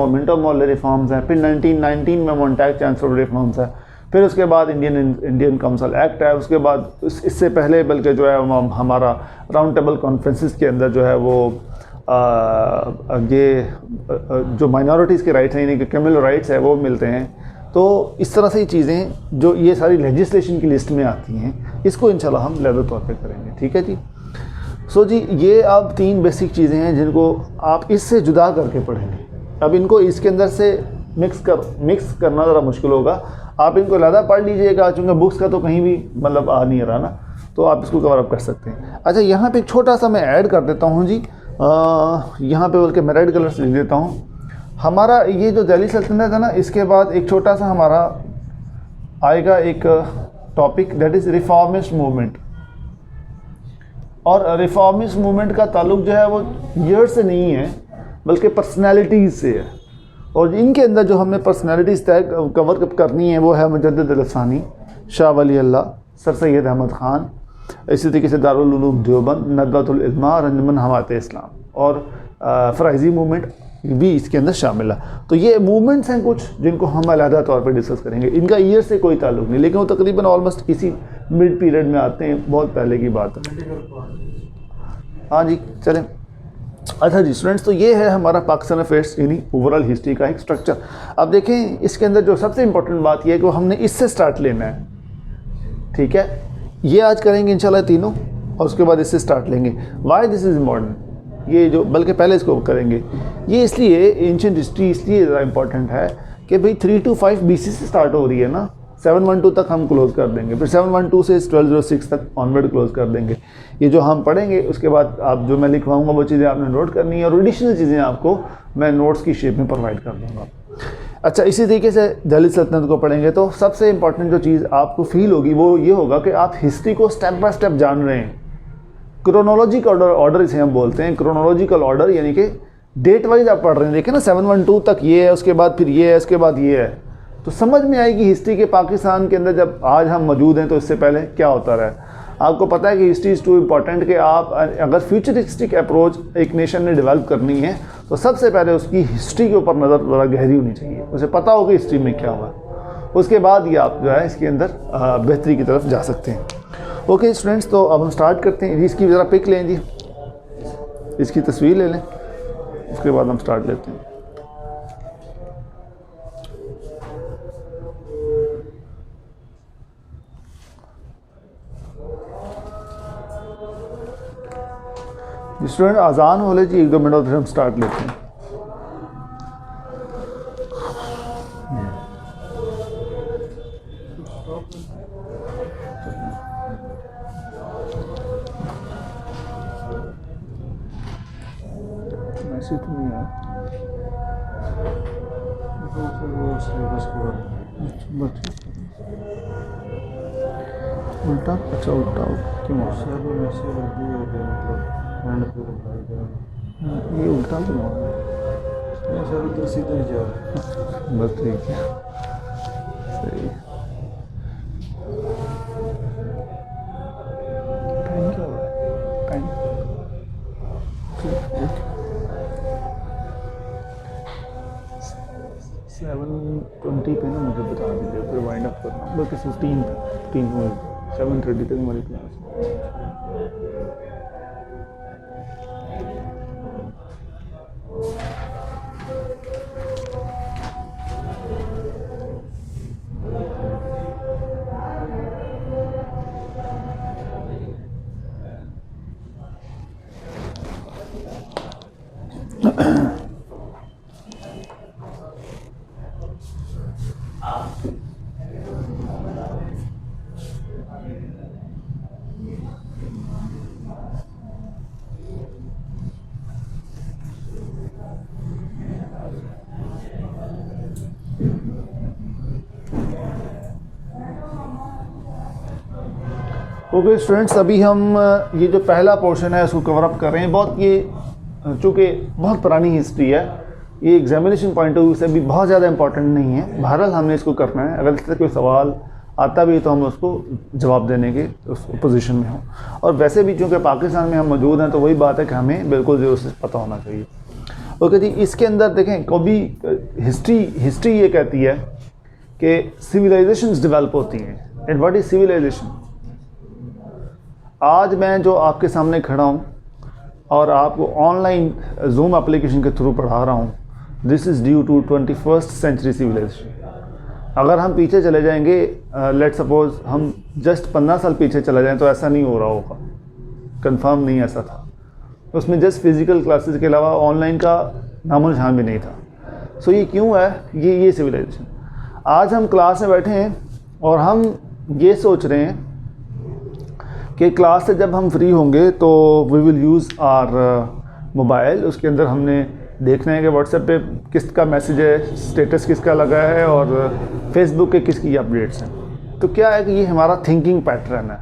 मिंटो मॉर्ले रिफॉर्म्स हैं, फिर 1919 में मोन्टैग चांसलर रिफॉर्म्स है, फिर उसके बाद इंडियन काउंसिल एक्ट है। उसके बाद इससे पहले बल्कि जो है हमारा राउंड टेबल कॉन्फ्रेंसिस के अंदर जो है वो ये जो माइनॉरिटीज़ के राइट्स हैं, यानी कि कम्युनल राइट्स है, वो मिलते हैं। तो इस तरह से चीज़ें जो ये सारी लेजिस्लेशन की लिस्ट में आती हैं, इसको इंशाल्लाह हम लेवल तौर पे करेंगे, ठीक है जी। सो जी ये अब 3 बेसिक चीज़ें हैं जिनको आप इससे जुदा करके पढ़ेंगे। अब इनको इसके अंदर से मिक्स करना ज़रा मुश्किल होगा, आप इनको ज़्यादा पढ़ लीजिएगा, चूँकि बुक्स का तो कहीं भी मतलब आ नहीं रहा ना, तो आप इसको कवर अप कर सकते हैं। अच्छा यहाँ पे एक छोटा सा मैं ऐड कर देता हूँ जी, यहाँ पे बोल के मैं रेड कलर से लिख देता हूँ। हमारा ये जो दिल्ली सल्तनत है ना, इसके बाद एक छोटा सा हमारा आएगा एक topic that is reformist movement. और रिफॉर्मिस्ट मूवमेंट का ताल्लुक जो है वो ईयर से नहीं है बल्कि पर्सनैलिटीज़ से है। और इनके अंदर जो हमें पर्सनैलिटीज़ तय कवर करनी है वो है मुजद्दिद अलसानी, शाह वली अल्लाह, सर सैयद अहमद ख़ान, इसी तरीके से दारुल उलूम देवबंद, नदवतुल इल्मा और अंजुमन हमात इस्लाम और फ़राइज़ी मूवमेंट भी इसके अंदर शामिल है। तो ये मूवमेंट्स हैं कुछ जिनको हम अलहदा तौर पर डिस्कस करेंगे। इनका ईयर से कोई ताल्लुक नहीं, लेकिन वो तकरीबन ऑलमोस्ट इसी मिड पीरियड में आते हैं, बहुत पहले की बात है। हाँ जी चलें। अच्छा जी स्टूडेंट्स, तो ये है हमारा पाकिस्तान अफेयर्स यानी ओवरऑल हिस्ट्री का एक स्ट्रक्चर। अब देखें इसके अंदर जो सबसे इंपॉर्टेंट बात यह है कि हमने इससे स्टार्ट लेना है, ठीक है। ये आज करेंगे इंशाल्लाह तीनों और उसके बाद इससे स्टार्ट लेंगे। वाई दिस इज़ इम्पॉर्टेंट, ये जो बल्कि पहले इसको करेंगे, ये इसलिए एंशिएंट हिस्ट्री इसलिए ज़्यादा इंपॉर्टेंट है कि भाई 325 BC से स्टार्ट हो रही है ना, 712 तक हम क्लोज़ कर देंगे, फिर 712 से 1206 तक ऑनवर्ड क्लोज़ कर देंगे। ये जो हम पढ़ेंगे उसके बाद आप जो मैं लिखवाऊंगा वो चीज़ें आपने नोट करनी है और एडिशनल चीज़ें आपको मैं नोट्स की शेप में प्रोवाइड कर दूँगा। अच्छा, इसी तरीके से दिल्ली सल्तनत को पढ़ेंगे तो सबसे इंपॉर्टेंट जो चीज़ आपको फील होगी वो ये होगा कि आप हिस्ट्री को स्टेप बाय स्टेप जान रहे हैं। क्रोनोलॉजिकल ऑर्डर इसे हम बोलते हैं, क्रोनोलॉजिकल ऑर्डर यानी कि डेट वाइज आप पढ़ रहे हैं। देखें ना 712 तक ये है, उसके बाद फिर ये है, उसके बाद ये है, तो समझ में आएगी हिस्ट्री के पाकिस्तान के अंदर जब आज हम मौजूद हैं तो इससे पहले क्या होता रहा है। आपको पता है कि हिस्ट्री इज़ टू इम्पॉर्टेंट कि आप अगर फ्यूचरिस्टिक अप्रोच एक नेशन ने डेवलप करनी है तो सबसे पहले उसकी हिस्ट्री के ऊपर नज़र ज़रा गहरी होनी चाहिए, उसे पता हो कि हिस्ट्री में क्या हुआ, उसके बाद ही आप जो है इसके अंदर बेहतरी की तरफ जा सकते हैं। ओके स्टूडेंट्स, तो अब हम स्टार्ट करते हैं। इसकी ज़रा पिक लें जी, इसकी तस्वीर ले लें, उसके बाद हम स्टार्ट लेते हैं। स्टूडेंट आज़ान हो ले जी, 1-2 मिनट और फिर हम स्टार्ट लेते हैं। मैसेज तो नहीं आया, वो सिलेबस को उल्टा, अच्छा उल्टा क्यों सर में मैसेज कर दिए हो गए, मतलब एंड पे रिप्लाई करें। ये उल्टा क्यों हुआ? नहीं सर, उधर सीधे ही जा रहा है। बस ठीक है, सही। टाइम क्या हुआ है? टाइम 7:20 पे ना मुझे बता दीजिए, फिर वाइंड अप करना, बल्कि 15 7:30 तक हमारी क्लास। ओके स्टूडेंट्स, अभी हम ये जो पहला पोर्शन है उसको कवर अप कर रहे हैं। बहुत ये चूँकि बहुत पुरानी हिस्ट्री है, ये एग्जामिनेशन पॉइंट ऑफ व्यू से भी बहुत ज़्यादा इंपॉर्टेंट नहीं है। बहरहाल हमने इसको करना है, अगर इससे कोई सवाल आता भी तो हम उसको जवाब देने के उस पोजीशन में हों। और वैसे भी चूँकि पाकिस्तान में हम मौजूद हैं तो वही बात है कि हमें बिल्कुल ज़रूर से पता होना चाहिए। ओके जी, इसके अंदर देखें कभी हिस्ट्री ये कहती है कि सिविलाइजेशंस डेवलप होती हैं। And what is civilisation? आज मैं जो आपके सामने खड़ा हूँ और आपको ऑनलाइन जूम एप्लीकेशन के थ्रू पढ़ा रहा हूँ, this is due to 21st century civilisation. अगर हम पीछे चले जाएंगे, लेट सपोज हम जस्ट 15 साल पीछे चले जाएं तो ऐसा नहीं हो रहा होगा, कंफर्म नहीं ऐसा था। उसमें जस्ट फिज़िकल क्लासेस के अलावा ऑनलाइन का नामो निशान भी नहीं था। सो ये क्यों है? ये सिविलाइजेशन। आज हम क्लास में बैठे हैं और हम ये सोच रहे हैं कि क्लास से जब हम फ्री होंगे तो we will use our mobile. उसके अंदर हमने देखना है कि व्हाट्सएप पे किसका मैसेज है, स्टेटस किसका लगा है और फेसबुक के किसकी अपडेट्स हैं। तो क्या है कि ये हमारा थिंकिंग पैटर्न है,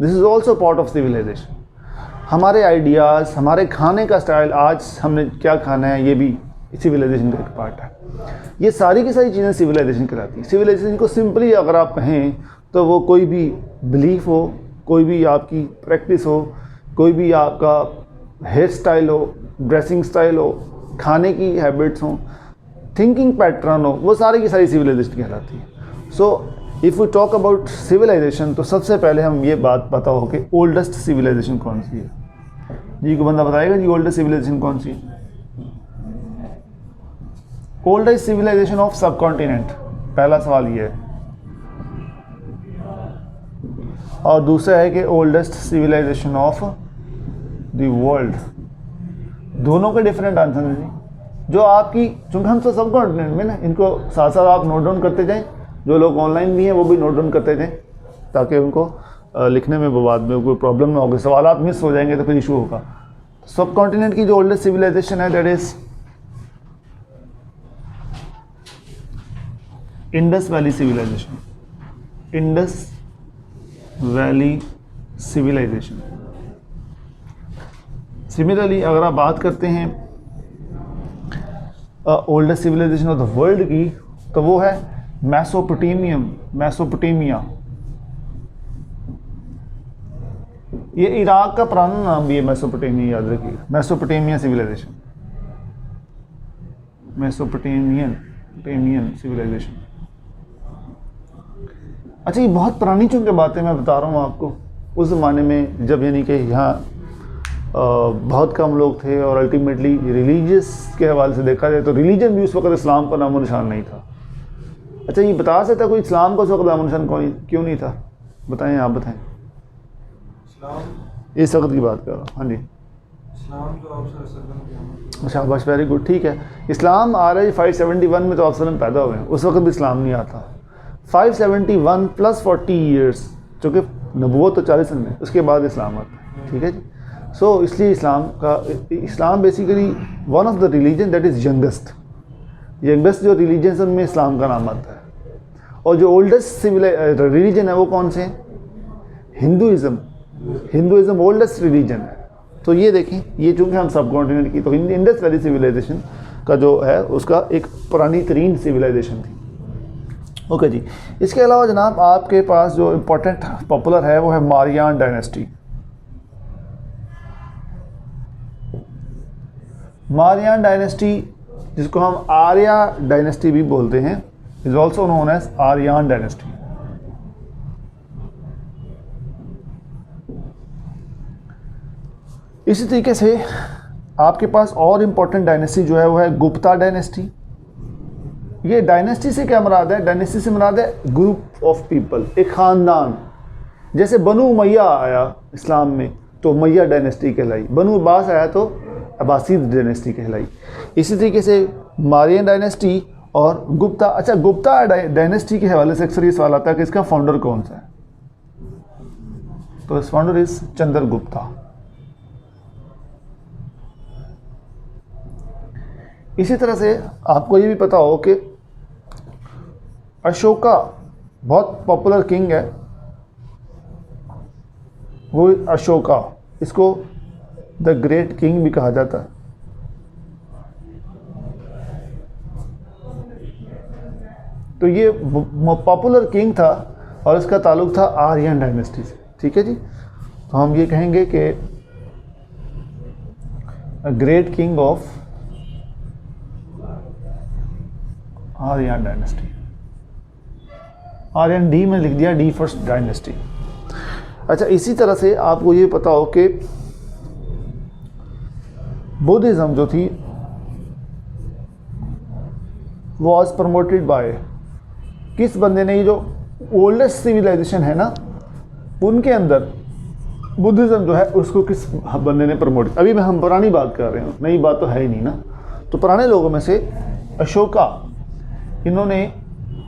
this is also part of civilisation. हमारे आइडियाज़, हमारे खाने का स्टाइल, आज हमने क्या खाना है, ये भी सिविलाइजेशन का एक पार्ट है। ये सारी की सारी चीज़ें सिविलाइजेशन कहलाती हैं। सिविलाइजेशन को सिंपली अगर आप कहें तो वो कोई भी बिलीफ हो, कोई भी आपकी प्रैक्टिस हो, कोई भी आपका हेयर स्टाइल हो, ड्रेसिंग स्टाइल हो, खाने की हैबिट्स हो, थिंकिंग पैटर्न हो, वो सारी की सारी सिविलाइजेशन कहलाती है। So if we talk about civilisation तो सबसे पहले हम ये बात पता हो कि ओल्डेस्ट सिविलाइजेशन कौन सी है। जी को बंदा बताएगा जी ओल्डेस्ट सिविलाइजेशन कौन सी है? Oldest civilisation of subcontinent, पहला सवाल ये है। और दूसरा है कि oldest civilisation of the world. दोनों के डिफरेंट आंसर हैं जी, जो आपकी, चूँकि हम तो सब कॉन्टिनेंट में ना, इनको साथ साथ आप नोट डाउन करते जाएं, जो लोग ऑनलाइन भी हैं वो भी नोट डाउन करते जाएं, ताकि उनको लिखने में बाद में कोई प्रॉब्लम ना होगी, सवाल मिस हो जाएंगे तो फिर इशू होगा। सब कॉन्टिनेंट की जो ओल्डेस्ट सिविलाइजेशन है that is Indus valley civilisation. Indus valley civilisation. Similarly अगर आप बात करते हैं oldest civilisation of the world की, तो वो है मैसोपोटामिया। ये इराक का पुराना नाम भी है मैसोपोटामिया, याद रखिए, मैसोपोटामिया सिविलाइजेशन, मैसोपोटामियन सिविलाइजेशन। अच्छा, ये बहुत पुरानी चूँकि बातें मैं बता रहा हूँ आपको, उस ज़माने में जब यानी कि यहाँ बहुत कम लोग थे और अल्टीमेटली रिलीजियस के हवाले से देखा जाए तो रिलीजन भी उस वक्त इस्लाम का नामो निशान नहीं था। अच्छा, ये बता सकता कोई इस्लाम का उस वक्त नामो निशान क्यों नहीं था? बताएं, आप बताएं। इस वक्त की बात कर रहा हूँ। हाँ जी, इस्लाम तो आप अच्छा, बस वेरी गुड, ठीक है। इस्लाम आ रहा है 571 में, तो आप सल्लम पैदा हुए हैं, उस वक्त भी इस्लाम नहीं आता। 571 प्लस 40 ईयर्स, चूँकि नबूवत तो 40 में, उसके बाद इस्लाम आता है, ठीक है जी। सो इसलिए Islam basically one of the religion that is youngest जो रिलीजन उनमें इस्लाम का नाम आता है। और जो ओल्डेस्ट रिलीजन है वो कौन से हैं? हिंदुइज़्म ओल्डेस्ट रिलीजन है। तो ये देखें, ये चूँकि हम सब कॉन्टिनेंट की, तो इंडस वैली सिविलाइजेशन का जो है उसका एक पुरानी तरीन सिविलाइजेशन थी। ओके जी। इसके अलावा जनाब आपके पास जो इम्पोर्टेंट पॉपुलर है वो है मारियान डायनेस्टी। मारियान डायनेस्टी, जिसको हम आर्या डायनेस्टी भी बोलते हैं, is also known as Aryan dynasty. इसी तरीके से आपके पास और इम्पोर्टेंट डायनेस्टी जो है वो है गुप्ता डायनेस्टी। ये डायनेस्टी से क्या मुराद है? डायनेस्टी से मुराद है ग्रुप ऑफ पीपल, एक ख़ानदान। जैसे बनु उमैया आया इस्लाम में तो उमैया डायनेस्टी कहलाई, बनु अब्बास आया तो अब्बासीद डायनेस्टी कहलाई। इसी तरीके से मारियन डायनेस्टी और गुप्ता। अच्छा, गुप्ता डायनेस्टी के हवाले से अक्सर ये सवाल आता है कि इसका फाउंडर कौन सा है, तो इस फाउंडर इज चंद्रगुप्ता। इसी तरह से आपको ये भी पता हो कि अशोका बहुत पॉपुलर किंग है, वो अशोका, इसको द ग्रेट किंग भी कहा जाता है। तो ये पॉपुलर किंग था और इसका ताल्लुक था आर्यन डायनेस्टी से, ठीक है जी। तो हम ये कहेंगे कि great king of Aryan dynasty. Aryan D में लिख दिया, डी फर्स्ट डायनेस्टी। अच्छा, इसी तरह से आपको ये पता हो कि बुद्धिज़्म जो थी वॉज प्रमोटेड बाय किस बंदे ने? ये जो ओल्डेस्ट सिविलाइजेशन है ना, उनके अंदर बुद्धिज़्म जो है उसको किस बंदे ने प्रमोट? अभी हम पुरानी बात कर रहे हैं, नई बात तो है ही नहीं ना। तो पुराने लोगों में से अशोका, इन्होंने,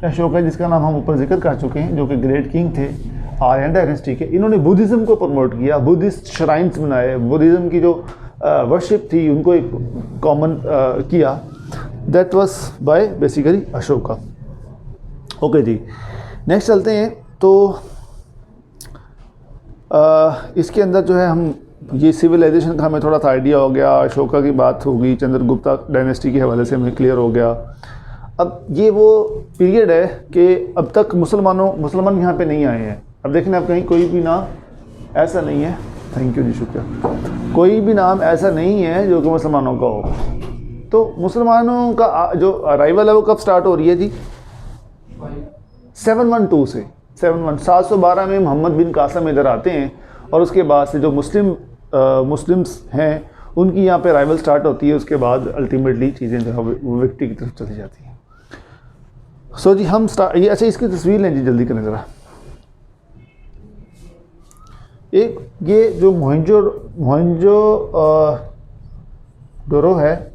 अशोका जिसका नाम हम ऊपर जिक्र कर चुके हैं, जो कि ग्रेट किंग थे आर्यन डायनेस्टी के, इन्होंने बुद्धिज़्म को प्रमोट किया, बुद्धिस्ट श्राइन्स बनाए, बुद्धिज़्म की जो वर्शिप थी उनको एक कॉमन किया। That was by basically Ashoka. Okay जी, नेक्स्ट चलते हैं तो इसके अंदर जो है हम ये सिविलाइजेशन का हमें थोड़ा सा आइडिया हो गया, अशोका की बात होगी, चंद्रगुप्ता डायनेस्टी के हवाले से हमें क्लियर हो गया। अब ये वो पीरियड है कि अब तक मुसलमान यहाँ पे नहीं आए हैं। अब देखें आप कहीं कोई भी नाम ऐसा नहीं है, थैंक यू जी शुक्रिया, कोई भी नाम ऐसा नहीं है जो कि मुसलमानों का हो। तो मुसलमानों का जो अराइवल है वो कब स्टार्ट हो रही है जी? 712 से 712 में मोहम्मद बिन कासम इधर आते हैं और उसके बाद से जो मुस्लिम्स हैं उनकी यहाँ पे अराइवल स्टार्ट होती है। उसके बाद अल्टीमेटली चीज़ें जो है वो विक्ट्री की तरफ चली जाती हैं। सो जी हम ये अच्छा इसकी तस्वीर लें जी, जल्दी करें ज़रा। एक ये जो मोहनजोदड़ो है,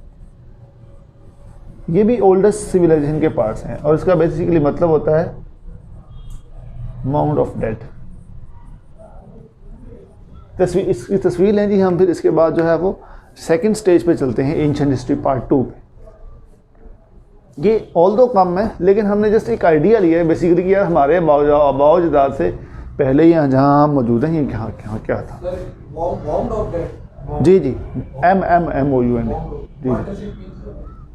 ये भी ओल्डेस्ट सिविलाइजेशन के पार्ट्स हैं और इसका बेसिकली मतलब होता है माउंट ऑफ डेड। इसकी तस्वीर लें जी हम। फिर इसके बाद जो है वो सेकंड स्टेज पे चलते हैं, एंशिएंट हिस्ट्री पार्ट 2 पे। ये ऑल दो कम है लेकिन हमने जस्ट एक आइडिया लिया है बेसिकली कि यार हमारे अबाउजाद से पहले यहाँ जहाँ हम मौजूद हैं ये क्या था। जी जी MOUN जी जी।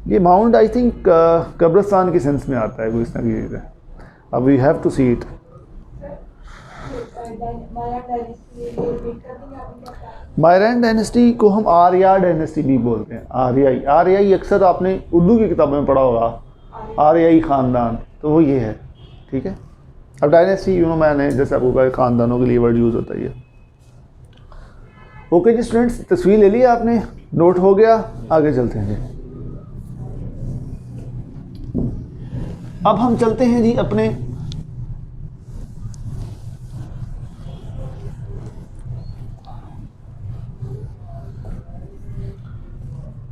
ये माउंट आई थिंक कब्रिस्तान के सेंस में आता है, कोई इस तरह की चीज़ है। अब we have to see it. Mauryan dynasty को हम आर्या डायनेस्टी भी बोलते हैं। आर्याई अक्सर आपने उर्दू की किताबों में पढ़ा होगा, आर्याई ख़ानदान, तो वो ये है, ठीक है। अब डायनेस्टी मैंने जैसे आपको कहा ख़ानदानों के लिए वर्ड यूज़ होता है ये। ओके जी स्टूडेंट्स, तस्वीर ले ली आपने, नोट हो गया, आगे चलते हैं जी। अब हम चलते हैं जी अपने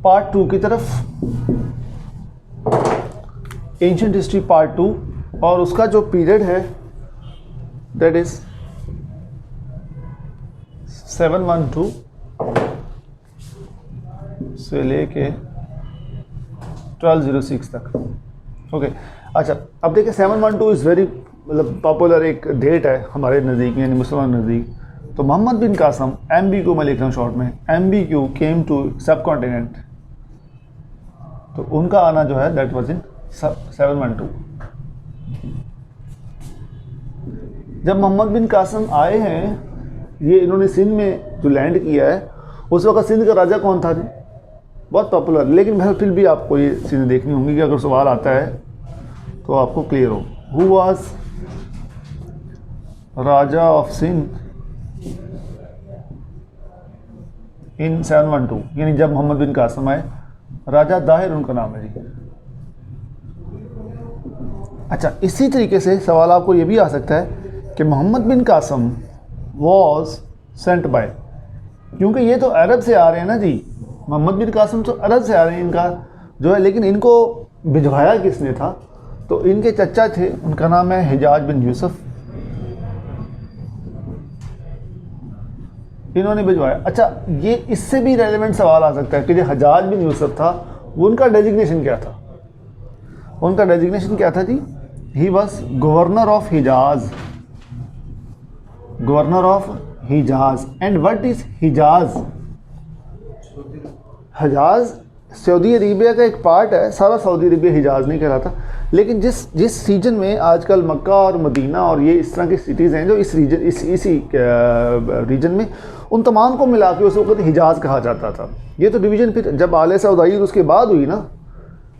पार्ट 2 की तरफ, एंशिएंट हिस्ट्री पार्ट 2, और उसका जो पीरियड है दैट इज 712 से लेके 1206 तक। ओके अच्छा, अब देखिए 712 इज़ वेरी मतलब पॉपुलर एक डेट है हमारे नज़दीक, यानी मुसलमान नज़दीक। तो मोहम्मद बिन कासम, MBQ मैं लिख रहा हूँ शॉर्ट में, MBQ केम टू सब कॉन्टिनेंट। तो उनका आना जो है दैट वाज इन 712। जब मोहम्मद बिन कासम आए हैं, ये इन्होंने सिंध में जो लैंड किया है, उस वक्त सिंध का राजा कौन था जी? बहुत पॉपुलर, लेकिन फिर भी आपको ये चीज़ें देखनी होंगी कि अगर सवाल आता है तो आपको क्लियर हो। Who was raja of Sindh in 712, यानी जब मोहम्मद बिन कासम आए, राजा दाहिर उनका नाम है जी। अच्छा, इसी तरीके से सवाल आपको ये भी आ सकता है कि Muhammad bin Qasim was sent by, क्योंकि ये तो अरब से आ रहे हैं ना जी, मोहम्मद बिन कासम तो अरब से आ रहे हैं, इनका जो है, लेकिन इनको भिजवाया किसने था? तो इनके चचा थे, उनका नाम है हिजाज बिन यूसुफ, इन्होंने भिजवाया। अच्छा, ये इससे भी रेलेवेंट सवाल आ सकता है कि जो हिजाज बिन यूसुफ था वो उनका डेजिग्नेशन क्या था? उनका डेजिग्नेशन क्या था जी? He was governor of Hijaz, governor of Hijaz. And what is Hijaz? Hijaz Saudi Arabia का एक पार्ट है, सारा सऊदी अरेबिया हिजाज नहीं कहलाता, लेकिन जिस रीजन में आजकल मक्का और मदीना और ये इस तरह की सिटीज़ हैं जो इस रीजन इसी रीजन में, उन तमाम को मिला के उस वक्त हिजाज कहा जाता था। ये तो डिवीज़न फिर जब आले सऊद आई तो उसके बाद हुई ना,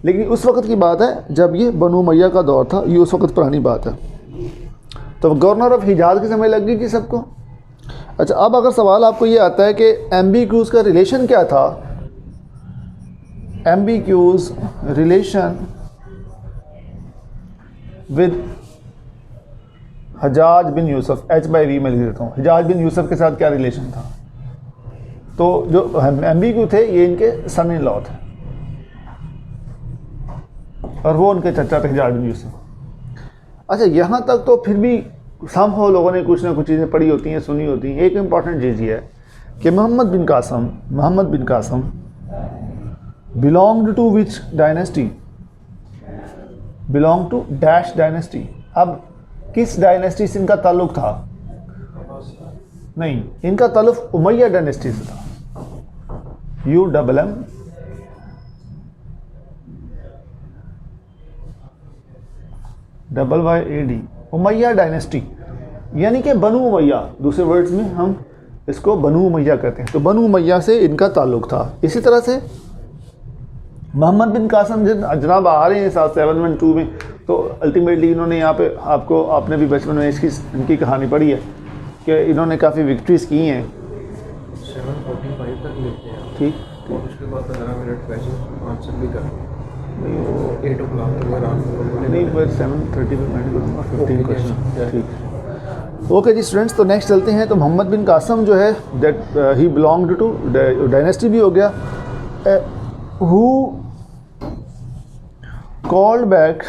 लेकिन उस वक्त की बात है जब ये बनु उमैया का दौर था, ये उस वक्त पुरानी बात है। तो गवर्नर ऑफ हिजाज की समय लग गई थी सबको। अच्छा, अब अगर सवाल आपको ये आता है कि MBQs का रिलेशन क्या था, MBQs relation with Hajjaj bin Yusuf, H/V में लिख देता हूँ, हिजाज बिन यूसुफ के साथ क्या रिलेशन था? तो जो MBQ थे ये इनके सन इन लॉ थे और वो उनके चचा थे हिजाज बिन यूसुफ। अच्छा, यहाँ तक तो फिर भी समहाउ लोगों ने कुछ ना कुछ चीज़ें पढ़ी होती हैं, सुनी होती हैं। एक इम्पॉर्टेंट चीज़ ये है कि Muhammad bin Qasim belonged to which dynasty? Belong to dash dynasty. अब किस डायनेस्टी से इनका ताल्लुक था? नहीं, इनका ताल्लुक उमैया डायनेस्टी से था। UMM YYAD, उमैया डायनेस्टी, यानी कि बनु उमैया, दूसरे वर्ड्स में हम इसको बनु उमैया कहते हैं। तो बनु उमैया से इनका ताल्लुक था। इसी तरह से मोहम्मद बिन कासिम जनाब आ रहे हैं 772 में, तो अल्टीमेटली इन्होंने यहाँ पे आपने भी बचपन में इनकी कहानी पढ़ी है कि इन्होंने काफ़ी विक्ट्रीज़ की हैं। 7:45 तक लेते हैं, ठीक, और उसके बाद 15 मिनट क्वेश्चन आंसर भी करें। नहीं, वो 8 o'clock तक अगर आप नहीं, मैं 7:30 पे मैंने करूँगा 15 क्वेश्चन। Yeah. ठीक, ओके जी स्टूडेंट्स, तो नेक्स्ट चलते हैं। तो मोहम्मद बिन कासिम जो है that he belonged to dynasty भी हो गया। Who called back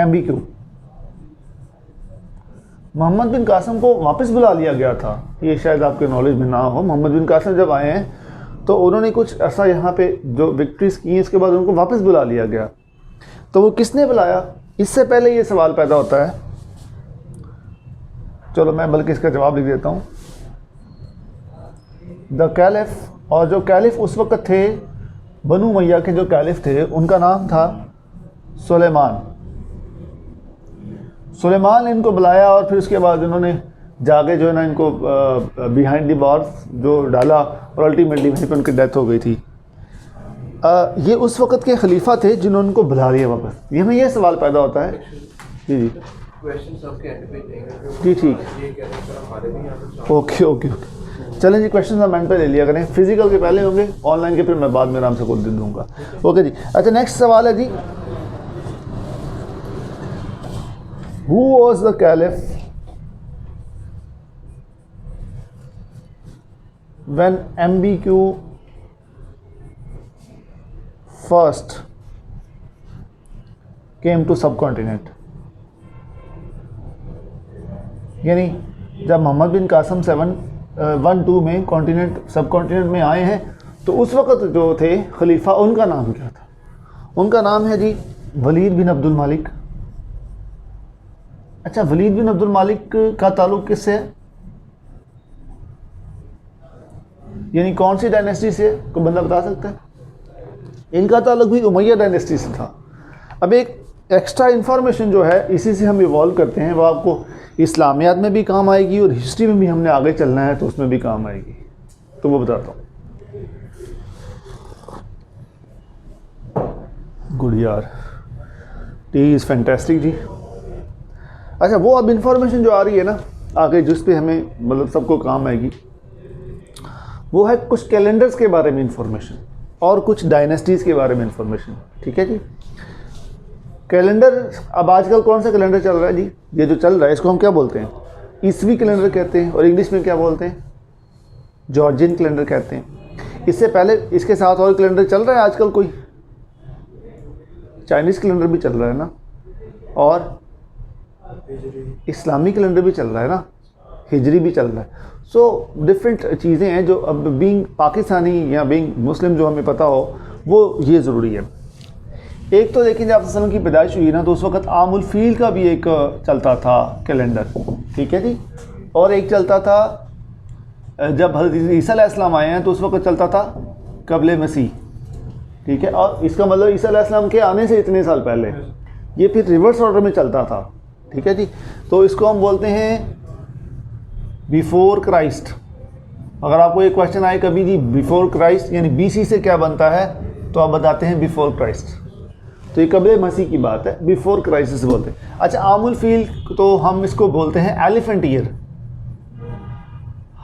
MBQ, Muhammad bin Qasim को वापस बुला लिया गया था। ये शायद आपके नॉलेज में ना हो। मोहम्मद बिन कासिम जब आए हैं तो उन्होंने कुछ ऐसा यहाँ पे जो विक्ट्रीज की, इसके बाद उनको वापस बुला लिया गया। तो वो किसने बुलाया? इससे पहले ये सवाल पैदा होता है, चलो मैं बल्कि इसका जवाब लिख देता हूँ। द कैलिफ, और जो कैलिफ उस वक़्त थे बनु उमैया के जो कैलिफ थे, उनका नाम था सुलेमान। सुलेमान ने इनको बुलाया और फिर उसके बाद उन्होंने जाके जो है ना इनको बिहाइंड द बार्स जो डाला और अल्टीमेटली वहीं पर उनकी डेथ हो गई थी। ये उस वक़्त के खलीफा थे जिन्होंने उनको बुला लिया वापस। ये में ये सवाल पैदा होता है। जी जी जी, ठीक, ओके ओके ओके, चलें जी, क्वेश्चन हम एंड पे ले लिया करें। फिजिकल के पहले होंगे, ऑनलाइन के फिर मैं बाद में आराम से खुद दे दूँगा। ओके जी, अच्छा नेक्स्ट सवाल है जी, who was the caliph when MBQ first came to subcontinent? यानी जब मोहम्मद बिन कासिम 712 में कॉन्टिनेंट सब कॉन्टिनेंट में आए हैं, तो उस वक़्त जो थे खलीफा, उनका नाम क्या था? उनका नाम है जी वलीद बिन अब्दुल मालिक। अच्छा, वलीद बिन अब्दुल मालिक का ताल्लुक़ किससे है? यानी कौन सी डायनेस्टी से? कोई बंदा बता सकता है? इनका ताल्लुक़ भी उमैया डायनेस्टी से था। अब एक एक्स्ट्रा इन्फॉर्मेशन जो है इसी से हम इवॉल्व करते हैं, वो आपको इस्लामियात में भी काम आएगी और हिस्ट्री में भी हमने आगे चलना है तो उसमें भी काम आएगी, तो वो बताता हूँ। गुड यार, टी इज़ फैंटास्टिक जी। अच्छा, वो अब इन्फॉर्मेशन जो आ रही है ना आगे, जिस पे हमें मतलब सबको काम आएगी, वो है कुछ कैलेंडर्स के बारे में इंफॉर्मेशन और कुछ डायनेस्टीज़ के बारे में इंफॉर्मेशन। ठीक है जी। कैलेंडर, अब आजकल कौन सा कैलेंडर चल रहा है जी? ये जो चल रहा है इसको हम क्या बोलते हैं? ईसवी कैलेंडर कहते हैं, और इंग्लिश में क्या बोलते हैं? जॉर्जियन कैलेंडर कहते हैं। इससे पहले इसके साथ और कैलेंडर चल रहा है आजकल, कोई चाइनीज़ कैलेंडर भी चल रहा है ना, और इस्लामी कैलेंडर भी चल रहा है ना, हिजरी भी चल रहा है। सो डिफरेंट चीज़ें हैं जो अब बीइंग पाकिस्तानी या बीइंग मुस्लिम जो हमें पता हो, वो ये ज़रूरी है। एक तो देखिए, जब आप वसल्लम की पैदाइश हुई ना, तो उस वक्त आमुल फील का भी एक चलता था कैलेंडर, ठीक है जी। और एक चलता था जब हज़रत ईसा अलैहिस्सलाम आए हैं तो उस वक्त चलता था क़ब्ल मसीह, ठीक है। और इसका मतलब ईसा अलैहिस्सलाम के आने से इतने साल पहले, ये फिर रिवर्स ऑर्डर में चलता था, ठीक है जी। तो इसको हम बोलते हैं बिफोर क्राइस्ट। अगर आपको एक क्वेश्चन आए कभी जी बिफोर क्राइस्ट यानी BC से क्या बनता है, तो आप बताते हैं बिफोर क्राइस्ट। तो ये क़ब्ल मसीह की बात है, बिफोर क्राइस्ट से बोलते हैं। अच्छा, आमुल फील तो हम इसको बोलते हैं एलिफेंट ईयर,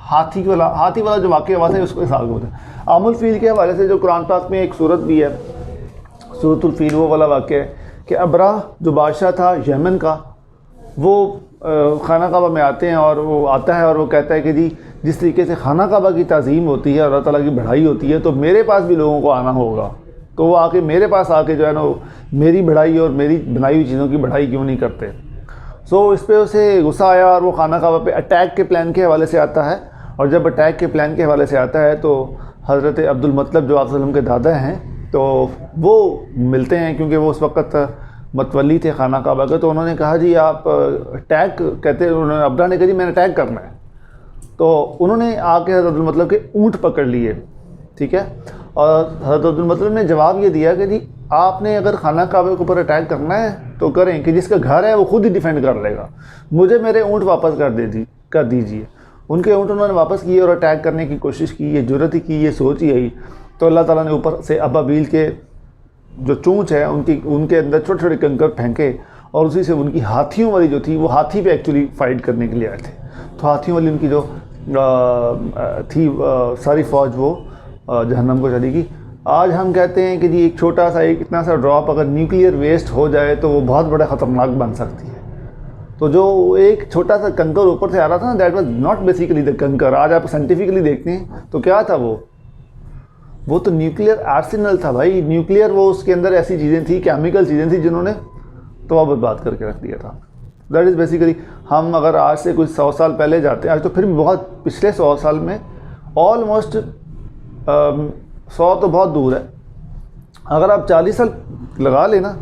हाथी वाला जो वाक़या हुआ था उसको हिसाब बोलते हैं। आमुल फील के हवाले से जो कुरान पाक में एक सूरत भी है, सूरतुल फील, वो वाला वाक़या है कि अबरा जो बादशाह था यमन का, वो खाना काबा में आते हैं और वो आता है और वो कहता है कि जी जिस तरीके से खाना काबा की ताज़ीम होती है और अल्लाह ताला की बढ़ाई होती है, तो मेरे पास भी लोगों को आना होगा। तो वो आके मेरे पास आके जो है ना मेरी बढ़ाई और मेरी बनाई हुई चीज़ों की बढ़ाई क्यों नहीं करते। सो इस पर उसे गुस्सा आया और वो खाना काबा पे अटैक के प्लान के हवाले से आता है। और जब अटैक के प्लान के हवाले से आता है तो हज़रत अब्दुल मतलब जो आप सल्लम के दादा हैं, तो वो मिलते हैं, क्योंकि वो उस वक़्त मतवली थे खाना काबा के, तो उन्होंने कहा जी आप टैग कहते, उन्होंने अब्दा ने कहा जी मैंने टैग करना है। तो उन्होंने आके हज़रत अब्दुल मतलब के ऊँट पकड़ लिए, ठीक है। और हज़रत अब्दुल मतलब ने जवाब ये दिया कि जी आपने अगर खाना काबे के ऊपर अटैक करना है तो करें, कि जिसका घर है वो खुद ही डिफेंड कर लेगा, मुझे मेरे ऊँट वापस कर दीजिए। उनके ऊँट उन्होंने वापस किए और अटैक करने की कोशिश की, ये जुर्रत ही की, ये सोच ही आई। तो अल्लाह ताला ने ऊपर से अबाबील के जो चोंच है उनके अंदर छोटे छोटे कंकर फेंके, और उसी से उनकी हाथियों वाली जो थी, वो हाथी पे एक्चुअली फ़ाइट करने के लिए आए थे, तो हाथियों वाली उनकी जो थी सारी फ़ौज वो जहन्नम को चली गई। आज हम कहते हैं कि जी एक छोटा सा, एक इतना सा ड्रॉप अगर न्यूक्लियर वेस्ट हो जाए तो वो बहुत बड़ा ख़तरनाक बन सकती है। तो जो एक छोटा सा कंकर ऊपर से आ रहा था ना, that was not basically the कंकर। आज आप साइंटिफिकली देखते हैं तो क्या था वो तो न्यूक्लियर आर्सेनल था भाई। न्यूक्लियर वो उसके अंदर ऐसी चीज़ें थी, केमिकल चीज़ें थी जिन्होंने तो बर्बाद करके रख दिया था। दैट इज़ बेसिकली, हम अगर आज से कुछ 100 साल पहले जाते हैं, आज तो फिर भी बहुत पिछले 100 साल में ऑलमोस्ट 100 तो बहुत दूर है, अगर आप 40 साल लगा लेना,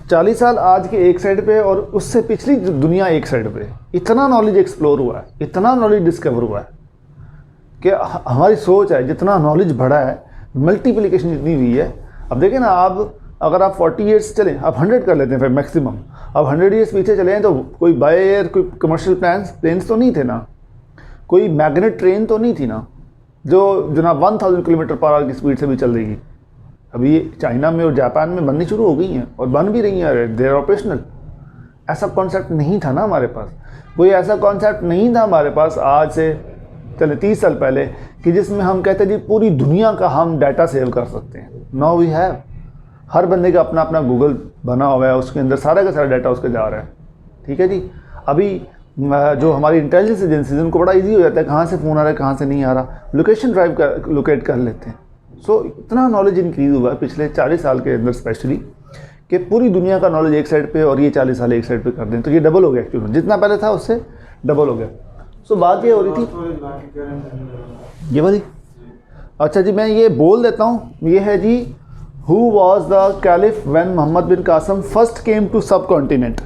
40 साल आज के एक साइड पे और उससे पिछली दुनिया एक साइड पे, इतना नॉलेज एक्सप्लोर हुआ है, इतना नॉलेज डिस्कवर हुआ है कि हमारी सोच है, जितना नॉलेज बढ़ा है, मल्टीप्लिकेशन जितनी हुई है। अब देखें ना, आप अगर आप 40 ईयर्स चलें, आप 100 कर लेते हैं फिर मैक्सिमम, अब 100 ईयर्स पीछे चले हैं तो कोई बाय एयर कोई कमर्शियल प्लेन्स तो नहीं थे ना, कोई मैग्नेट ट्रेन तो नहीं थी ना, जो जनाब 1000 किलोमीटर पर आवर की स्पीड से भी चल रही। अभी चाइना में और जापान में बननी शुरू हो गई हैं और बन भी रही हैं, दे आर ऑपरेशनल। ऐसा कॉन्सेप्ट नहीं था ना हमारे पास, कोई ऐसा कॉन्सेप्ट नहीं था हमारे पास आज से चले 30 साल पहले कि जिसमें हम कहते जी पूरी दुनिया का हम डाटा सेव कर सकते हैं। नाउ वी हैव, हर बंदे का अपना अपना गूगल बना हुआ है, उसके अंदर सारा का सारा डाटा उसके जा रहा है, ठीक है जी। अभी जो हमारी इंटेलिजेंस एजेंसीज उनको बड़ा इजी हो जाता है, कहाँ से फ़ोन आ रहा है कहाँ से नहीं आ रहा, लोकेशन लोकेट कर लेते हैं। सो इतना नॉलेज इंक्रीज़ हुआ है पिछले 40 साल के अंदर स्पेशली, कि पूरी दुनिया का नॉलेज एक साइड पे और ये 40 साल एक साइड पे कर दें, तो ये डबल हो गया एक्चुअली, जितना पहले था उससे डबल हो गया। सो बात ये हो रही थी ये वाली, अच्छा जी मैं ये बोल देता हूँ, ये है जी, who was the caliph when Muhammad bin Qasim first came to subcontinent.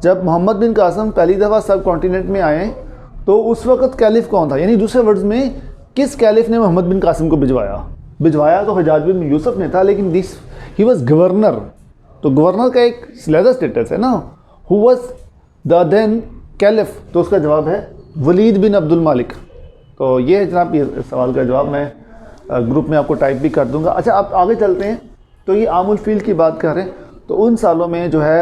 जब मोहम्मद बिन कासम पहली दफ़ा सब कॉन्टिनेंट में आए तो उस वक़्त कैलिफ कौन था, यानी दूसरे वर्ड्स में किस कैलिफ ने मोहम्मद बिन कासम को भिजवाया तो हजाज बिन यूसुफ ने था, लेकिन दिस ही वॉज गवर्नर। तो गवर्नर का एक लेदर स्टेटस है ना, who was the then caliph, तो उसका जवाब है वलीद बिन अब्दुल मालिक। तो ये है जनाब ये सवाल का जवाब, मैं ग्रुप में आपको टाइप भी कर दूंगा। अच्छा आप आगे चलते हैं, तो ये आमुल फील की बात कर रहे हैं, तो उन सालों में जो है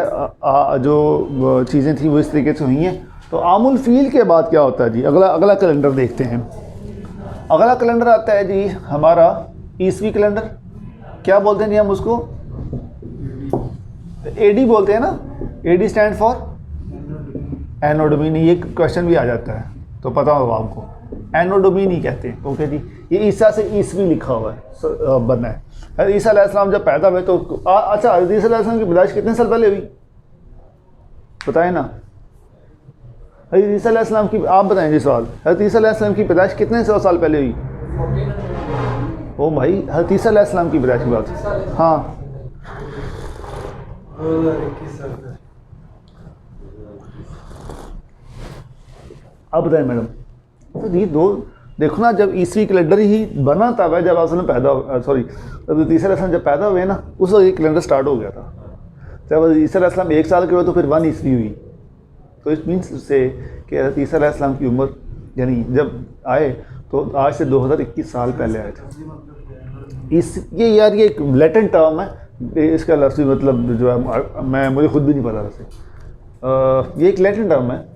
जो चीज़ें थी वो इस तरीके से हुई हैं। तो आमुल फील के बाद क्या होता है जी, अगला कैलेंडर देखते हैं। अगला कैलेंडर आता है जी हमारा ईसवी कैलेंडर, क्या बोलते हैं जी हम उसको, एडी बोलते हैं ना, AD stand for anno domini. ये क्वेश्चन भी आ जाता है तो पता होगा आपको, एनो डोमिनी कहते हैं, ओके जी। ये ईसा से ईसवी लिखा हुआ है, बनना है। ईसा अलैहिस्सलाम जब पैदा हुए तो अच्छा, ईसा अलैहिस्सलाम की पैदाइश कितने साल पहले हुई बताएं ना। ईसा अलैहिस्सलाम की, आप बताएं जी सवाल, हज़रत ईसा अलैहिस्सलाम की पैदाइश कितने 100 साल पहले हुई। ओ भाई, हज़रत ईसा अलैहिस्सलाम की पैदाइश की बात, हाँ 2021 साल का। अब बताएं मैडम। तो ये दो देखो ना, जब ईसवी कैलेंडर ही बना तब है जब आप पैदा, सॉरी जब ईसा अलैहिस्सलाम जब पैदा हुए ना उस वक्त ये कैलेंडर स्टार्ट हो गया था। जब ईसा अलैहिस्सलाम 1 साल के हुए तो फिर 1 ईसवी हुई। तो इट मीन्स से कि हज़रत ईसा अलैहिस्सलाम की उम्र यानी जब आए तो आज से 2021 साल पहले आए थे। ये यार ये एक लैटिन टर्म है, इसका लफ्ज़ी मतलब जो है मुझे खुद भी नहीं पता वैसे, ये एक लैटिन टर्म है।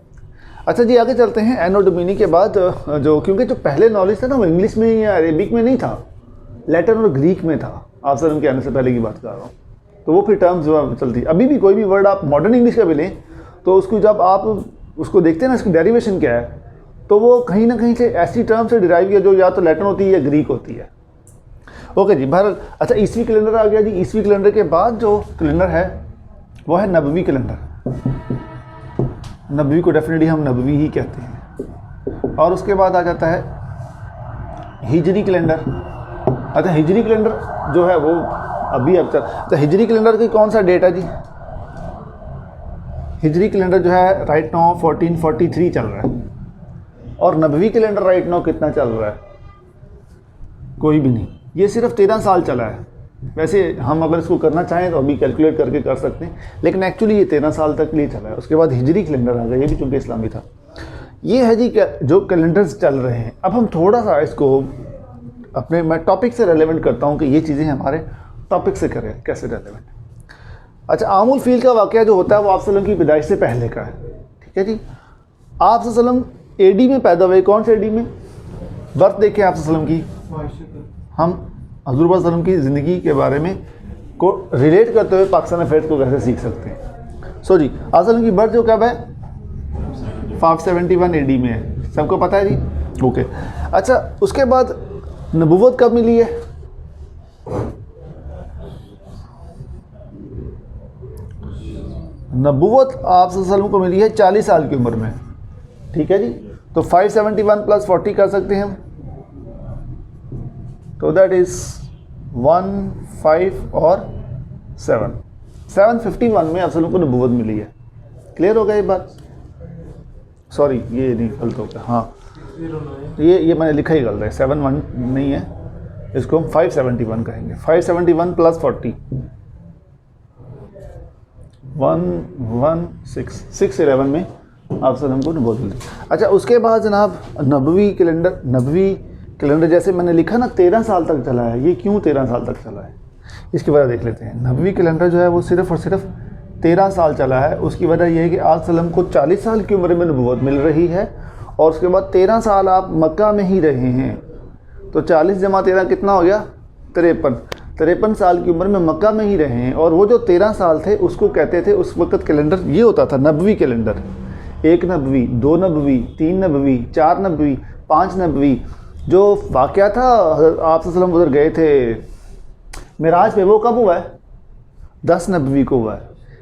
अच्छा जी आगे चलते हैं। एनो डोमिनी के बाद जो, क्योंकि जो पहले नॉलेज था ना वो इंग्लिश में या अरेबिक में नहीं था, लैटिन और ग्रीक में था। आप सर के आने से पहले की बात कर रहा हूँ, तो वो फिर टर्म्स जो चलती। अभी भी कोई भी वर्ड आप मॉडर्न इंग्लिश का भी लें तो उसको जब आप उसको देखते हैं ना, इसकी डेरिवेशन क्या है, तो वो कहीं ना कहीं से ऐसी टर्म से डिराइव किया जो या तो लैटिन होती है या ग्रीक होती है। ओके जी, बहरहाल अच्छा ईसवी कैलेंडर आ गया जी। ईसवी कैलेंडर के बाद जो कैलेंडर है वो है नबवी कैलेंडर। नबवी को डेफिनेटली हम नबवी ही कहते हैं। और उसके बाद आ जाता है हिजरी कैलेंडर। अच्छा हिजरी कैलेंडर जो है वो अभी अब तक, तो हिजरी कैलेंडर की कौन सा डेट है जी, हिजरी कैलेंडर जो है राइट नाउ 1443 चल रहा है, और नबवी कैलेंडर राइट नाउ कितना चल रहा है? कोई भी नहीं। ये सिर्फ 13 साल चला है। वैसे हम अगर इसको करना चाहें तो अभी कैलकुलेट करके कर सकते हैं, लेकिन एक्चुअली ये 13 साल तक के लिए चला है। उसके बाद हिजरी कैलेंडर आ गया, ये भी चूँकि इस्लामी था। ये है जी जो कैलेंडर्स चल रहे हैं। अब हम थोड़ा सा इसको अपने मैं टॉपिक से रेलेवेंट करता हूँ कि ये चीज़ें हमारे टॉपिक से करें कैसे रेलेवेंट। अच्छा, आमुल फील का वाक़या जो होता है वो आप सल्लम की पैदाइश से पहले का है, ठीक है जी। आप सल्लम एडी में पैदा हुए। कौन से एडी में? बर्थ देखें आप सल्लम की। हम हज़ूर पाक सल्लम की ज़िंदगी के बारे में को रिलेट करते हुए पाकिस्तान अफेयर्स को कैसे सीख सकते हैं। सो जी, आप सल्लम की बर्थ जो कब है? 571 एडी में है। सबको पता है जी? ओके। अच्छा, उसके बाद नबूवत कब मिली है? नबूवत आप सल्लम को मिली है 40 साल की उम्र में, ठीक है जी। तो 571 प्लस 40 कर सकते हैं हम, तो दैट इज़ 1, 5 और 7, 751 में आप सल्लम को नबूवत मिली है। क्लियर हो गया ये बात? सॉरी, ये नहीं गलत हो गया। हाँ, ये मैंने लिखा ही गलत है, 71 नहीं है, इसको हम 571 कहेंगे। 571 प्लस 40 611 में आप सल्लम को नबूवत मिली। अच्छा, उसके बाद जनाब नबवी कैलेंडर जैसे मैंने लिखा ना 13 साल तक चला है। ये क्यों 13 साल तक चला है, इसकी वजह देख लेते हैं। नबवी कैलेंडर जो है वो सिर्फ़ और सिर्फ 13 साल चला है। उसकी वजह यह है कि आप सल्लम को 40 साल की उम्र में नबूवत मिल रही है, और उसके बाद 13 साल आप मक्का में ही रहे हैं। तो 40 जमा 13 कितना हो गया? 53 साल की उम्र में मक्का में ही रहे हैं। और वो जो 13 साल थे उसको कहते थे उस वक़्त कैलेंडर ये होता था नबवी कैलेंडर। 1 नबवी, 2 नबवी, 3 नबवी, 4 नबवी, 5 नबवी। जो वाक़या था आप सल्लम उधर गए थे मिराज पे, वो कब हुआ है? 10 नबवी को हुआ है।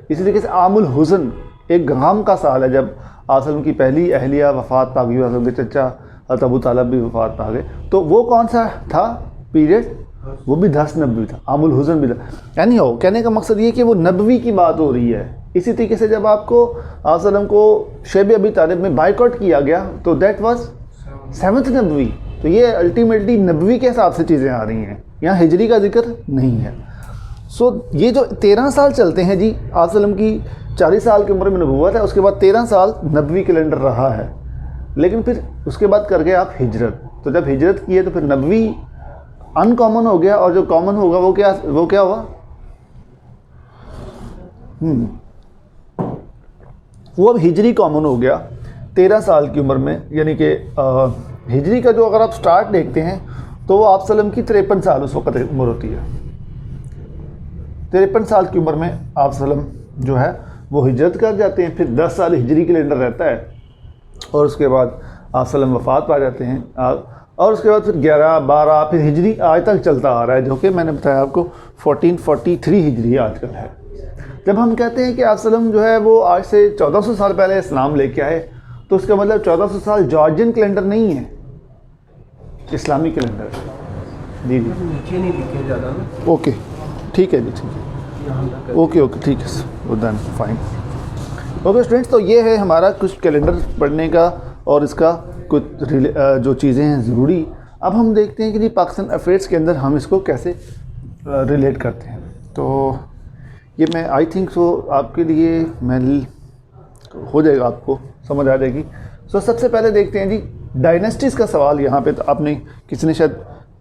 इसी तरीके से आमुल हुज़न एक गम का साल है, जब आप सल्लम की पहली अहलिया वफ़ात पा गई, उनके चचा हज़रत अबू तालिब भी वफ़ात पा गए। तो वो कौन सा था पीरियड? वो भी 10 नबवी था, आमुल हुज़न भी था। यानी हो कहने का मकसद ये कि वो नबवी की बात हो रही है। इसी तरीके से जब आपको आप सल्लम को शैब अबी तालिब में बाइकआउट किया गया तो दैट वाज 7th नबवी। तो ये अल्टीमेटली नबवी के हिसाब से चीज़ें आ रही हैं, यहाँ हिजरी का जिक्र नहीं है। सो ये जो 13 साल चलते हैं जी, आप सल्लम की 40 साल की उम्र में नबूवत है, उसके बाद 13 साल नबवी कैलेंडर रहा है। लेकिन फिर उसके बाद कर गए आप हिजरत। तो जब हिजरत की है तो फिर नबवी अनकॉमन हो गया, और जो कॉमन होगा वो क्या हुआ? वो अब हिजरी कॉमन हो गया 13 साल की उम्र में। यानी कि हिजरी का जो अगर आप स्टार्ट देखते हैं तो वो आप सल्लम की 53 साल उस वक़्त उम्र होती है। 53 साल की उम्र में आप सल्लम जो है वो हिजरत कर जाते हैं। फिर 10 साल हिजरी कैलेंडर रहता है, और उसके बाद आप सल्लम वफ़ात पा जाते हैं। और उसके बाद फिर 11, 12 फिर हिजरी आज तक चलता आ रहा है, जो कि मैंने बताया आपको 1443 हिजरी आजकल है। जब हम कहते हैं कि आप सल्लम जो है वो आज से 1400 साल पहले इस्लाम लेके आए, तो उसका मतलब 1400 साल जॉर्जियन कैलेंडर नहीं है, इस्लामी कैलेंडर। जी नीचे नहीं लिखे ज़्यादा ना। ओके, ठीक है जी, ठीक है, ओके, ठीक है, डन, फाइन। ओके स्टूडेंट्स, तो ये है हमारा कुछ कैलेंडर पढ़ने का और इसका कुछ जो चीज़ें हैं ज़रूरी। अब हम देखते हैं कि जी पाकिस्तान अफेयर्स के अंदर हम इसको कैसे रिलेट करते हैं। तो ये मैं आई थिंक सो आपके लिए मैं हो जाएगा, आपको समझ आ जाएगी। सो सबसे पहले देखते हैं जी डायनेस्टीज़ का सवाल। यहाँ पे तो आपने किसी ने शायद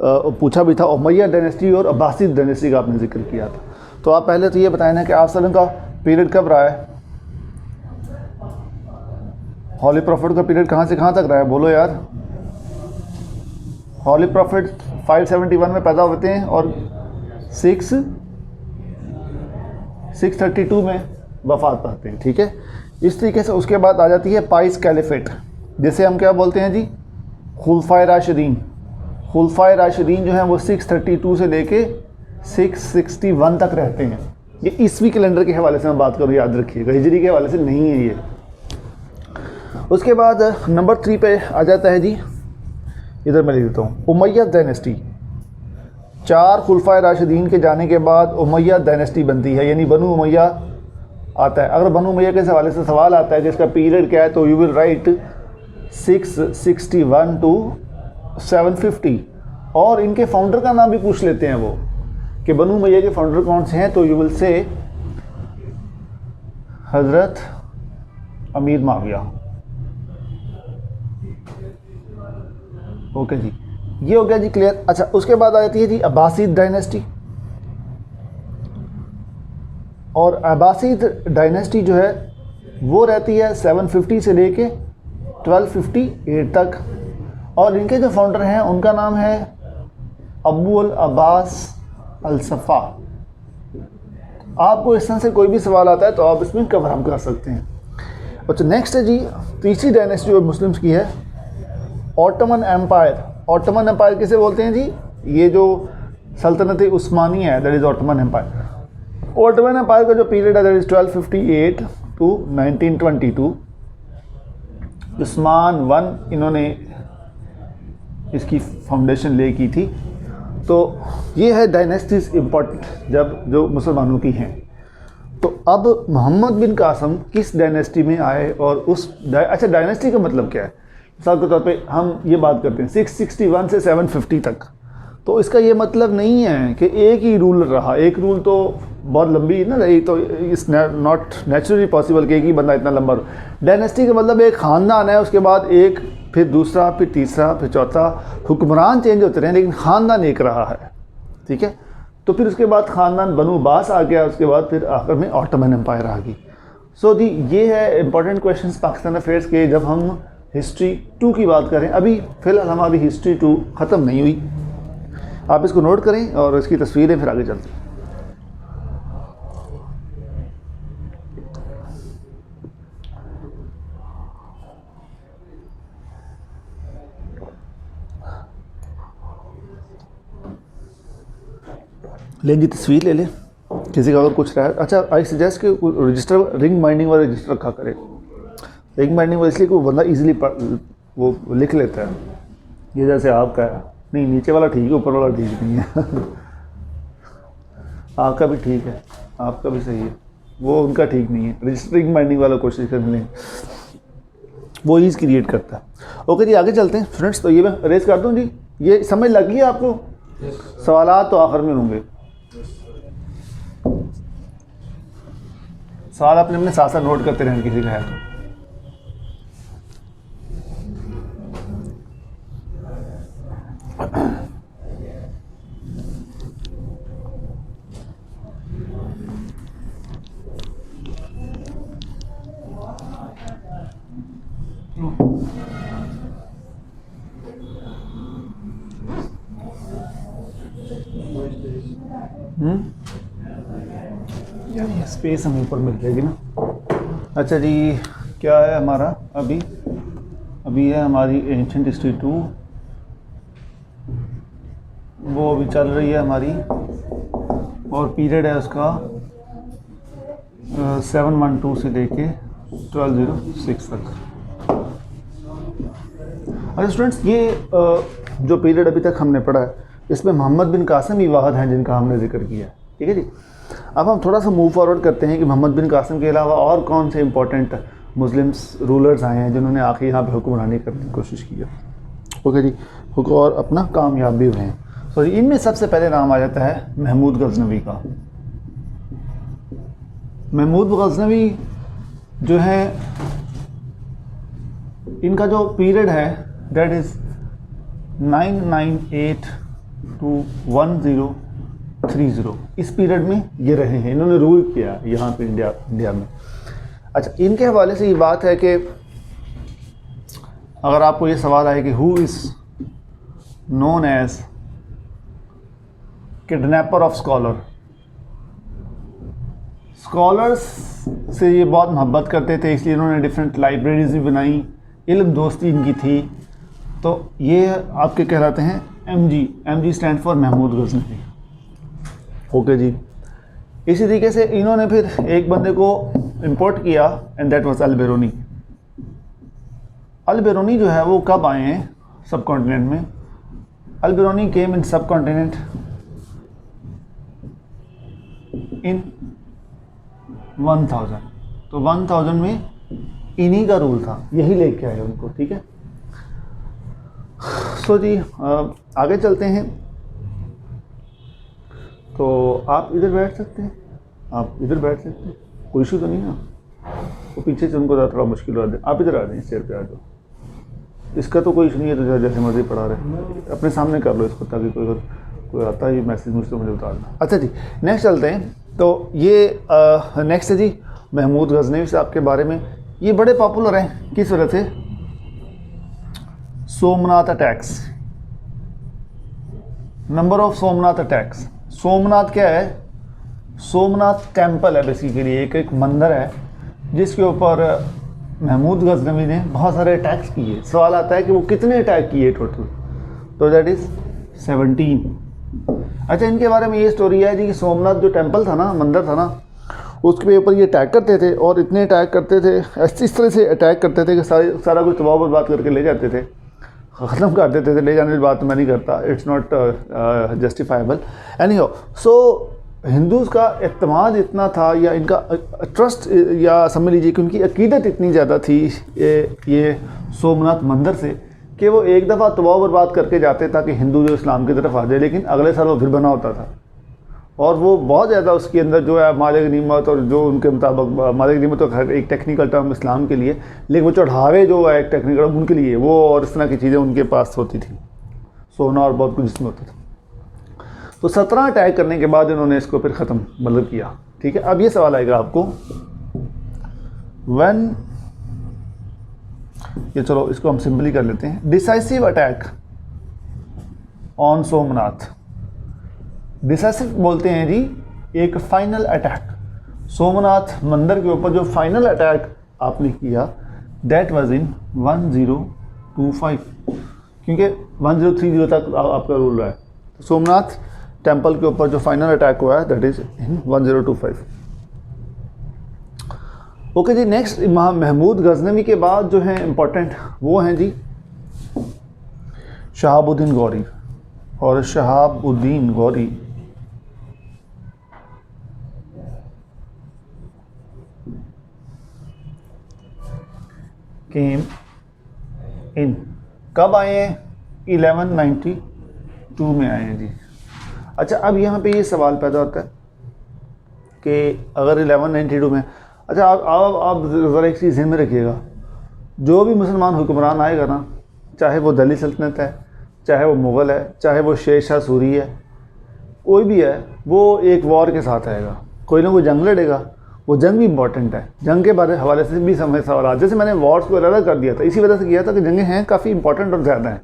पूछा भी था, उमैया डायनेस्टी और अब्बासी डायनेस्टी का आपने जिक्र किया था। तो आप पहले तो ये बताएं ना कि आप सल्लम का पीरियड कब रहा है? हॉली प्रॉफिट का पीरियड कहाँ से कहाँ तक रहा है? बोलो यार। हॉली प्रॉफिट 571 में पैदा होते हैं और 632 में वफ़ात पाते हैं, ठीक है। इस तरीके से उसके बाद आ जाती है पाइस कैलिफेट, जिसे हम क्या बोलते हैं जी? खुलफाए राशिदीन। खुलफाए राशिदीन जो हैं वो 632 से लेके 661 तक रहते हैं। ये ईस्वी कैलेंडर के हवाले से मैं बात करूँ, याद रखिएगा, हिजरी के हवाले से नहीं है ये। उसके बाद नंबर 3 पे आ जाता है जी, इधर मैं लिख देता हूँ, उमैया डायनेस्टी। 4 खुलफाए राशिदीन के जाने के बाद उमैया डायनेस्टी बनती है, यानी बनु उमैया आता है। अगर बनु उमैया के हवाले से सवाल आता है कि इसका पीरियड क्या है, तो यू विल राइट 661 टू 750। और इनके फाउंडर का नाम भी पूछ लेते हैं वो कि बनु उमैया के फाउंडर कौन से हैं, तो यू विल से हज़रत अमीर माविया। ओके जी, ये हो गया जी क्लियर। अच्छा, उसके बाद आ जाती है जी अब्बासीद डायनेस्टी। और अब्बासीद डायनेस्टी जो है वो रहती है 750 से लेके 1258 तक। और इनके जो फाउंडर हैं उनका नाम है अबू अल अब्बास अल सफ़ा। आपको इस तरह से कोई भी सवाल आता है तो आप इसमें कवर अप कर सकते हैं। अच्छा, नेक्स्ट है जी तीसरी डायनेस्टी जो मुस्लिम्स की है, ऑटोमन एम्पायर। ऑटोमन एम्पायर किसे बोलते हैं जी? ये जो सल्तनत उस्मानी है, that is Ottoman empire. Ottoman empire का जो पीरियड है that is 1258 to 1922। Osman one इन्होंने इसकी फाउंडेशन ले की थी। तो ये है डायनेस्टीज इम्पोर्टेंट जब जो मुसलमानों की हैं। तो अब मोहम्मद बिन कासम किस डायनेस्टी में आए और उस अच्छा, डायनेस्टी का मतलब क्या है? मिसाल के तौर पे हम ये बात करते हैं 661 से 750 तक, तो इसका ये मतलब नहीं है कि एक ही रूलर रहा। एक रूल तो बहुत लंबी है ना, एक तो इस नॉट नेचुरली पॉसिबल कि एक ही बंदा इतना लंबा। डायनेस्टी का मतलब एक ख़ानदान है, उसके बाद एक, फिर दूसरा, फिर तीसरा, फिर चौथा, हुक्मरान चेंज होते रहे लेकिन ख़ानदान एक रहा है। ठीक है, तो फिर उसके बाद ख़ानदान बनु अब्बास आ गया, उसके बाद फिर आखिर में ऑटोमन एम्पायर आ गई। सो दी ये है इंपॉर्टेंट क्वेश्चंस पाकिस्तान अफेयर्स के जब हम हिस्ट्री 2 की बात करें। अभी फ़िलहाल हमारी हिस्ट्री 2 ख़त्म नहीं हुई, आप इसको नोट करें और इसकी तस्वीरें फिर आगे चलते हैं। ले जी तस्वीर ले लें, किसी का अगर कुछ रहा है। अच्छा, आई सजेस्ट कि रजिस्टर रिंग बाइंडिंग वाला रजिस्टर रखा करें। रिंग बाइंडिंग वाला इसलिए कि वो बंदा इजीली वो लिख लेता है। ये जैसे आपका है, नहीं नीचे वाला ठीक है, ऊपर वाला ठीक नहीं है। आपका भी ठीक है, आपका भी सही है, वो उनका ठीक नहीं है। रजिस्टर रिंग बाइंडिंग वाला कोशिश कर लें, वो ईज़ क्रिएट करता है। ओके जी, आगे चलते हैं स्टूडेंट्स। तो ये मैं रेस कर दूँ जी, ये समझ लगी है आपको? सवालात तो आखिर में होंगे, सवाल अपने अपने साथ साथ नोट करते रहें किसी का है तो। यार ये स्पेस हमें ऊपर मिल जाएगी ना। अच्छा जी, क्या है हमारा अभी है हमारी एंशिएंट हिस्ट्री 2, वो अभी चल रही है हमारी, और पीरियड है उसका 712 से लेके 1206 तक। अच्छा स्टूडेंट्स, ये जो पीरियड अभी तक हमने पढ़ा है इसमें मोहम्मद बिन कासिम ही वाहिद हैं जिनका हमने जिक्र किया है। ठीक है जी, अब हम थोड़ा सा मूव फॉरवर्ड करते हैं कि मोहम्मद बिन कासिम के अलावा और कौन से इंपॉर्टेंट मुस्लिम्स रूलर्स आए हैं जिन्होंने आखिर यहाँ पे हुक्मरानी करने की कोशिश की है। ओके जी, और अपना कामयाब भी हुए हैं। सो इनमें सबसे पहले नाम आ जाता है महमूद गजनवी का। महमूद गजनवी जो है, इनका जो पीरियड है दैट इज़ 998 टू 1030। इस पीरियड में ये रहे हैं, इन्होंने रूल किया यहाँ पे इंडिया में। अच्छा, इनके हवाले से ये बात है कि अगर आपको ये सवाल आए कि who is known as kidnapper of scholars से ये बहुत मोहब्बत करते थे, इसलिए इन्होंने डिफरेंट लाइब्रेरीज भी बनाई, इल्म दोस्ती इनकी थी। तो ये आपके कहलाते हैं MG stand for Mahmud Ghaznavi. Okay जी, इसी तरीके से इन्होंने फिर एक बंदे को इंपोर्ट किया and that was all Beruni. अल बेरूनी जो है वो कब आए हैं सब कॉन्टिनेंट में? अल बेरूनी केम इन सब कॉन्टिनेंट इन 1000, तो 1000 में इन्हीं का रूल था, यही लेके आए उनको, ठीक है। सो जी आगे चलते हैं। तो आप इधर बैठ सकते हैं, आप इधर बैठ सकते हैं, कोई इशू तो नहीं ना। तो पीछे से उनको थोड़ा मुश्किल हो जाए, आप इधर आ जाए, इस चेयर पे आ जाओ। इसका तो कोई इशू नहीं है, तो जैसे मर्जी पढ़ा रहे, अपने सामने कर लो इसको, ताकि कोई आता है मैसेज मुझसे मुझे बता देना। अच्छा जी, नेक्स्ट चलते हैं। तो ये नेक्स्ट है जी महमूद गजनवी साहब के बारे में। ये बड़े पॉपुलर हैं, किस वजह से? Somnath attacks, number of Somnath attacks. Somnath क्या है? सोमनाथ टेम्पल है बेसिकली, एक मंदिर है जिसके ऊपर महमूद गजनवी ने बहुत सारे अटैक्स किए। सवाल आता है कि वो कितने अटैक किए टोटल, तो दैट इज़ 17। अच्छा, इनके बारे में ये स्टोरी है जी कि सोमनाथ जो टेम्पल था ना, मंदिर था ना, उसके ऊपर ये अटैक करते थे, और इतने अटैक करते थे, इस तरह से अटैक करते थे कि सारा कुछ तबाह बर्बाद करके ले जाते थे, ख़त्म कर देते थे। ले जाने की बात तो मैं नहीं करता, it's not justifiable. Any how, so Hindus का एतमाद इतना था, या इनका ट्रस्ट, या समझ लीजिए कि उनकी अकीदत इतनी ज़्यादा थी ये सोमनाथ मंदिर से, कि वो एक दफ़ा तबाह बर्बाद करके जाते ताकि हिंदू जो इस्लाम की तरफ आ जाए, लेकिन अगले साल वो फिर बना होता था। और वो बहुत ज़्यादा उसके अंदर जो है मालिक नीमत, और जो उनके मुताबिक मालिक नीमत तो खैर एक टेक्निकल टर्म इस्लाम के लिए, लेकिन वो चढ़ावे जो है एक टेक्निकल उनके लिए, वो और इस तरह की चीज़ें उनके पास होती थी, सोना और बहुत कुछ इसमें होता था। तो 17 अटैक करने के बाद इन्होंने इसको फिर ख़त्म मतलब किया, ठीक है। अब ये सवाल आएगा आपको, व्हेन, ये चलो इसको हम सिंपली कर लेते हैं, decisive attack on Somnath. Decisive बोलते हैं जी एक फाइनल अटैक, सोमनाथ मंदिर के ऊपर जो फाइनल अटैक आपने किया, दैट वाज इन 1025, क्योंकि 1030 तक आपका रूल रहा है। तो सोमनाथ टेम्पल के ऊपर जो फाइनल अटैक हुआ है दैट इज़ इन 1025। ओके जी, नेक्स्ट महमूद गजनवी के बाद जो हैं इम्पोर्टेंट, वो हैं जी शहाबुद्दीन गौरी। और शहाबुद्दीन गौरी केम इन, कब आए हैं? 1192 में आए हैं जी। अच्छा, अब यहाँ पे ये सवाल पैदा होता है कि अगर 1192 में, अच्छा आप ज़रा एक चीज़ ध्यान में रखिएगा, जो भी मुसलमान हुक्मरान आएगा ना, चाहे वो दिल्ली सल्तनत है, चाहे वो मुग़ल है, चाहे वो शेर शाह सूरी है, कोई भी है, वो एक वॉर के साथ आएगा, कोई ना कोई जंग लड़ेगा। वो जंग भी इंपॉर्टेंट है, जंग के बारे हवाले से भी समय सवाल, जैसे मैंने वॉर्स को अलग कर दिया था, इसी वजह से किया था कि जंगें हैं काफ़ी इंपॉर्टेंट और ज़्यादा हैं,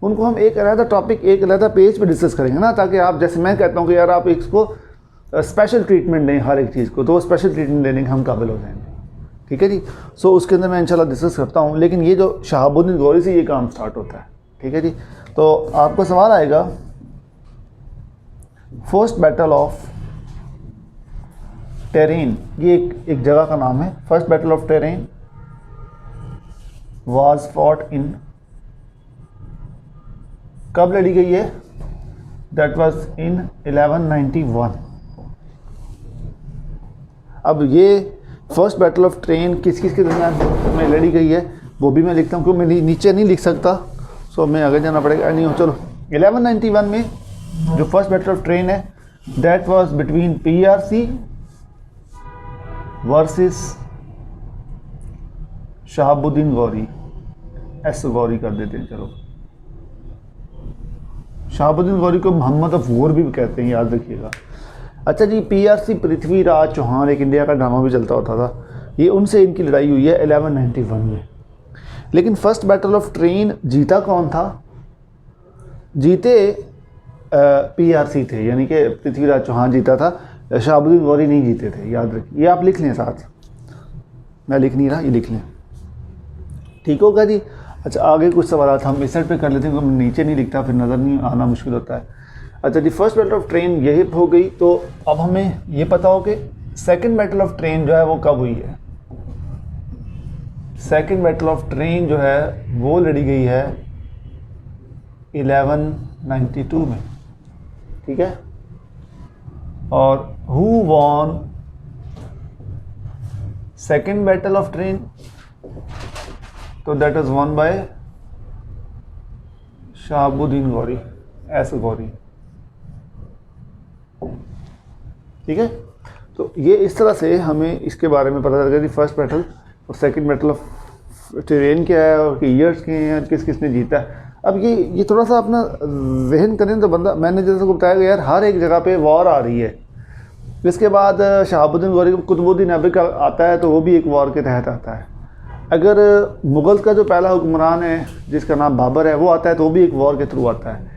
उनको हम एक अलग टॉपिक, एक अलग पेज पे डिस्कस करेंगे ना, ताकि आप, जैसे मैं कहता हूँ कि यार आप इसको स्पेशल ट्रीटमेंट दें हर एक चीज़ को, तो वो स्पेशल ट्रीटमेंट देने के हम काबिल हो जाएंगे, ठीक है जी। सो उसके अंदर मैं इंशाल्लाह डिस्कस करता हूँ, लेकिन ये जो शहाबुद्दीन गौरी से ये काम स्टार्ट होता है, ठीक है जी। तो आपको सवाल आएगा, फर्स्ट बैटल ऑफ टेरेन, ये एक जगह का नाम है, first battle of terrain was fought in, कब लड़ी गई है? That was in 1191। अब ये फर्स्ट बैटल ऑफ ट्रेन किस किस के दरमियान में लड़ी गई है वो भी मैं लिखता हूँ, क्योंकि मैं नीचे नहीं लिख सकता, सो मैं आगे जाना पड़ेगा। नहीं हो, चलो 1191 में जो फर्स्ट बैटल ऑफ ट्रेन है that was between PRC versus Shahabuddin Ghori, S Gauri कर देते हैं, चलो। शहाबुद्दीन गौरी को मोहम्मद ऑफ वॉर भी कहते हैं, याद रखिएगा। अच्छा जी, PRC पृथ्वीराज चौहान, एक इंडिया का ड्रामा भी चलता होता था, ये उनसे इनकी लड़ाई हुई है 1191 में। लेकिन फर्स्ट बैटल ऑफ ट्रेन जीता कौन था? जीते PRC थे, यानी कि पृथ्वीराज चौहान जीता था, शहाबुद्दीन गौरी नहीं जीते थे, याद रखिए। ये आप लिख लें साथ, मैं लिख नहीं रहा, ये लिख लें, ठीक होगा जी। अच्छा, आगे कुछ सवाल हम इस साइड पे कर लेते हैं, क्योंकि नीचे नहीं लिखता, फिर नज़र नहीं आना मुश्किल होता है। अच्छा जी, फर्स्ट बैटल ऑफ ट्रेन यही हो गई, तो अब हमें ये पता हो कि सेकंड बैटल ऑफ ट्रेन जो है वो कब हुई है। सेकंड बैटल ऑफ ट्रेन जो है वो लड़ी गई है 1192 में, ठीक है। और who won second battle of Tarain, तो that is won by Shahabuddin Ghori, S Ghori. ठीक है, तो ये इस तरह से हमें इसके बारे में पता चल गया कि फर्स्ट बैटल और सेकंड बैटल ऑफ ट्रेन क्या है और ईयर्स के हैं, किस किसने जीता है। अब ये थोड़ा सा अपना जहन करें तो बंदा, मैंने जैसे को बताया कि यार हर एक जगह पे वॉर आ रही है। इसके बाद शहाबुद्दीन गौरी कुतुबुद्दीन ऐबक का आता है तो वो भी एक वॉर के तहत आता है। अगर मुग़ल का जो पहला हुक्मरान है जिसका नाम बाबर है वो आता है तो वो भी एक वॉर के थ्रू आता है।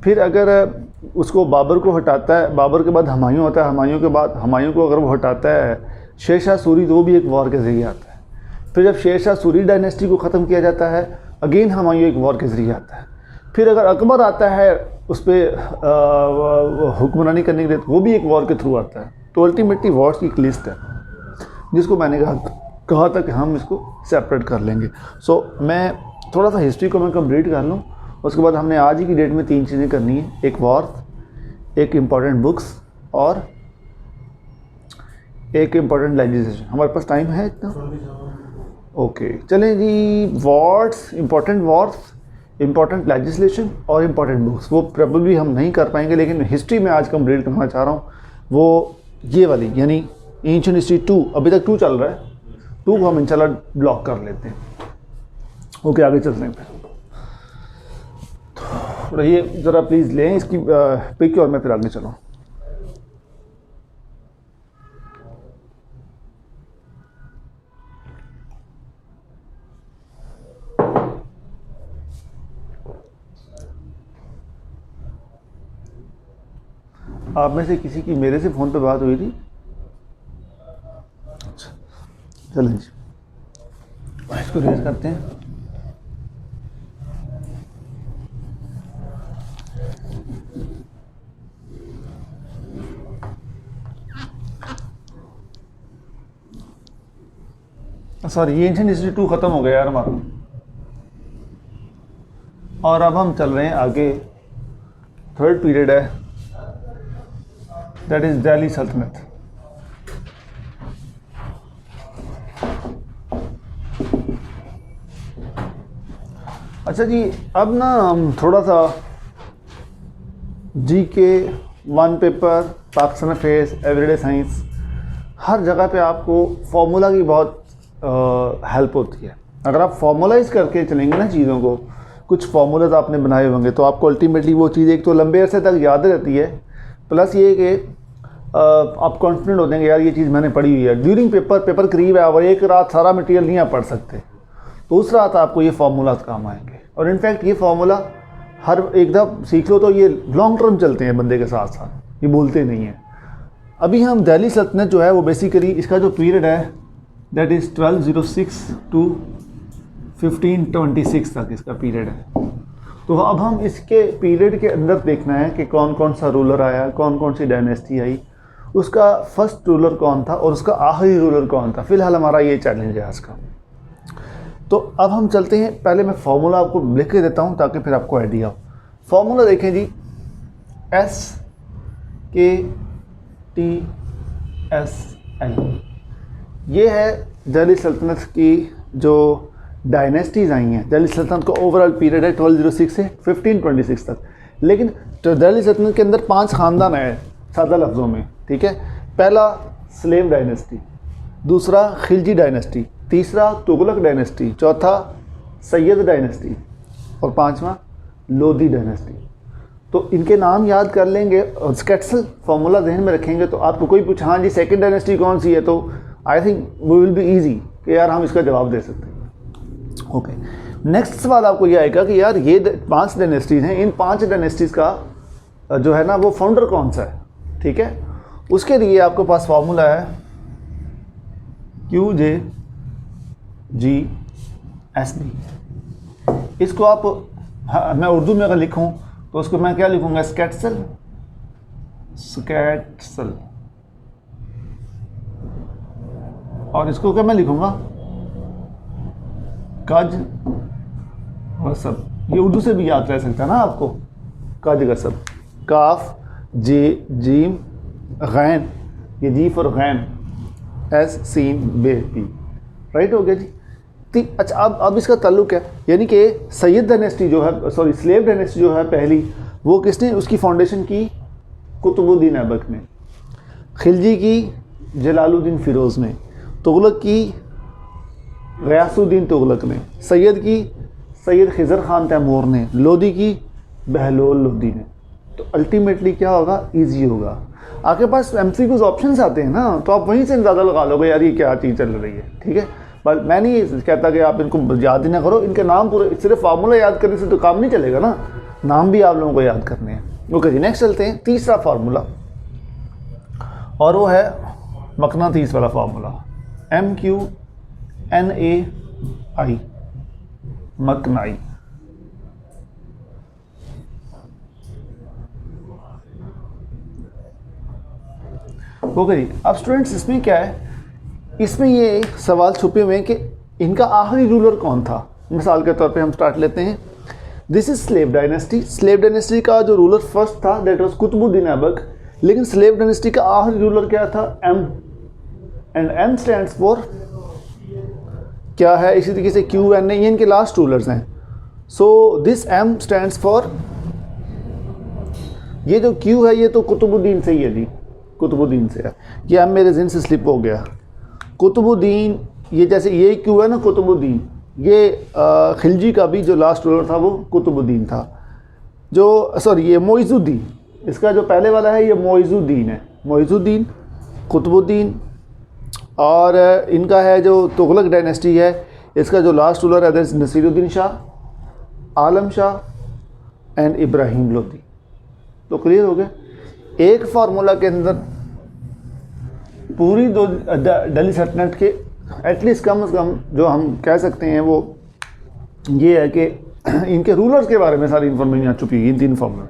फिर अगर उसको बाबर को हटाता है, बाबर के बाद हुमायूं होता है, हुमायूं के बाद हुमायूं को अगर वो हटाता है शेर शाह सूरी, तो वो भी एक वॉर के ज़रिए आता है। फिर जब शेर शाह सूरी डायनेस्टी को ख़त्म किया जाता है, अगेन हुमायूं एक वॉर के ज़रिए आता है। फिर अगर अकबर आता है उस पर हुक्मरानी करने के लिए, तो वो भी एक वॉर के थ्रू आता है। तो अल्टीमेटली वॉर्स की एक लिस्ट है जिसको मैंने कहा था कि हम इसको सेपरेट कर लेंगे। सो मैं थोड़ा सा हिस्ट्री को मैं कंप्लीट कर लूँ, उसके बाद हमने आज ही की डेट में 3 चीज़ें करनी है, एक वॉर, एक इम्पॉर्टेंट बुक्स और एक इम्पॉर्टेंट लेजिस्लेशन। हमारे पास टाइम है इतना? ओके, चलें जी। वॉर्स, इम्पॉर्टेंट लेजिस्लेशन और इम्पॉर्टेंट बुक्स, वो प्रॉब्लली हम नहीं कर पाएंगे, लेकिन हिस्ट्री में आज कंप्लीट करना चाह रहा हूँ। वो ये वाली यानी एंशिएंट हिस्ट्री 2, अभी तक 2 चल रहा है, 2 को हम इंशाल्लाह ब्लॉक कर लेते हैं। ओके, आगे चलते हैं। थोड़ा ये ज़रा प्लीज़ लें इसकी पिक और मैं फिर आगे चलूँ। आप में से किसी की मेरे से फ़ोन पे बात हुई थी? अच्छा, चलें जी, इसको रेज करते हैं। सॉरी, ये एंशिएंट हिस्ट्री 2 ख़त्म हो गया यार हमारा, और अब हम चल रहे हैं आगे। थर्ड पीरियड है, दैट इज़ दिल्ली सल्तनत। अच्छा जी, अब ना हम थोड़ा सा GK, one paper, Pakistan affairs, everyday science, हर जगह पे आपको फार्मूला की बहुत हेल्प होती है। अगर आप फॉर्मुलाइज करके चलेंगे ना चीज़ों को, कुछ फार्मूलाज आपने बनाए होंगे तो आपको अल्टीमेटली वो चीज़ एक तो लंबे अरसे तक याद रहती है, प्लस ये कि आप कॉन्फिडेंट होते हैं कि यार ये चीज़ मैंने पढ़ी हुई है। ड्यूरिंग पेपर करीब है और एक रात सारा मटेरियल नहीं आप पढ़ सकते, तो उस रात आपको ये फार्मूलाज काम आएंगे। और इनफैक्ट ये फार्मूला हर एक दफ़ा सीख लो तो ये लॉन्ग टर्म चलते हैं बंदे के साथ साथ, ये भूलते नहीं हैं। अभी हम दिल्ली सल्तनत जो है वो बेसिकली इसका जो पीरियड है दैट इज़ 1206 टू 1526 तक इसका पीरियड है। तो अब हम इसके पीरियड के अंदर देखना है कि कौन कौन सा रूलर आया, कौन कौन सी डायनेस्टी आई, उसका फर्स्ट रूलर कौन था और उसका आखिरी रूलर कौन था। फ़िलहाल हमारा ये चैलेंज है आज का। तो अब हम चलते हैं, पहले मैं फार्मूला आपको लिख के देता हूँ ताकि फिर आपको आइडिया हो। फार्मूला देखें जी, SKTSL, ये है दिल्ली सल्तनत की जो डायनेस्टीज़ आई हैं। दिल्ली सल्तनत का ओवरऑल पीरियड है 1206 से 1526 तक, लेकिन तो दिल्ली सल्तनत के अंदर 5 ख़ानदान आए सादा लफ्ज़ों में, ठीक है। पहला स्लेव डायनेस्टी, दूसरा खिलजी डायनेस्टी, तीसरा तुगलक डायनेस्टी, चौथा सैयद डायनेस्टी और 5वां लोधी डायनेस्टी। तो इनके नाम याद कर लेंगे और स्केट्सल फार्मूला जहन में रखेंगे तो आपको कोई पूछा हाँ जी सेकंड डायनेस्टी कौन सी है, तो I think we will be easy कि यार हम इसका जवाब दे सकते हैं। ओके, नेक्स्ट सवाल आपको ये आएगा कि यार ये 5 डायनेस्टीज़ हैं, इन 5 डायनेस्टीज़ का जो है ना वो फाउंडर कौन सा है, ठीक है। उसके लिए आपके पास फार्मूला है QJGSD। इसको आप मैं उर्दू में अगर लिखूं तो उसको मैं क्या लिखूंगा, स्केट्सल, और इसको क्या मैं लिखूंगा, कज गसब। ये उर्दू से भी याद रह सकता है ना आपको, कज गसब, काफ जे जीम गैन, ये जीफ और गैन, एज सीन बे बी, राइट हो गया जी। अच्छा अब इसका ताल्लुक है, यानी कि सैयद डायनेस्टी जो है, सॉरी स्लेव डायनेस्टी जो है पहली, वो किसने उसकी फाउंडेशन की? कुतुबुद्दीन ऐबक ने। खिलजी की जलालुद्दीन फ़िरोज़ ने। तुगलक की गयासुद्दीन तुगलक ने। सैयद की सैयद खिज़र ख़ान तैमूर ने। लोदी की बहलोल लोदी ने। तो अल्टीमेटली क्या होगा? ईजी होगा। आपके पास MCQs ऑप्शंस आते हैं ना, तो आप वहीं से ज़्यादा लगा लोगे यार ये क्या चीज़ चल रही है, ठीक है। बट मैं नहीं कहता कि आप इनको याद ही ना करो, इनके नाम पूरे, सिर्फ फार्मूला याद करने से तो काम नहीं चलेगा ना, नाम भी आप लोगों को याद करने हैं। ओके जी, नेक्स्ट चलते हैं तीसरा फार्मूला, और वो है मकनातीस वाला फार्मूला, MQNAI, मकनाई। ओके जी, अब स्टूडेंट्स इसमें क्या है, इसमें ये सवाल छुपे हुए हैं कि इनका आखिरी रूलर कौन था। मिसाल के तौर पे हम स्टार्ट लेते हैं, this is slave dynasty. Slave dynasty का जो रूलर फर्स्ट था दैट वाज कुतुबुद्दीन ऐबक, लेकिन स्लेव डायनेस्टी का आखिरी रूलर क्या था? M, and M stands for क्या है? इसी तरीके से QNA, ये इनके लास्ट रूलर्स हैं। So this M stands for, ये जो Q है ये तो कुतुबुद्दीन से ही है जी, कुतुबुद्दीन से है। ये M मेरे ज़हन से स्लिप हो गया। कुतुबुद्दीन, ये जैसे ये क्यों है ना कुतुबुद्दीन, ये खिलजी का भी जो लास्ट रूलर था वो कुतुबुद्दीन था। जो सॉरी ये मोइजुद्दीन, इसका जो पहले वाला है ये मोइजुद्दीन है, मोइजुद्दीन, कुतुबुद्दीन। और इनका है जो तुगलक डायनेस्टी है, इसका जो लास्ट रूलर है that is Nasiruddin Shah, Alam Shah and Ibrahim Lodi. तो क्लियर हो गया। एक फार्मूला के अंदर पूरी दो दिल्ली सल्तनत के एटलीस्ट कम से कम जो हम कह सकते हैं वो ये है कि इनके रूलर्स के बारे में सारी इंफॉर्मेशन आ चुकी है इन तीन फार्मूला,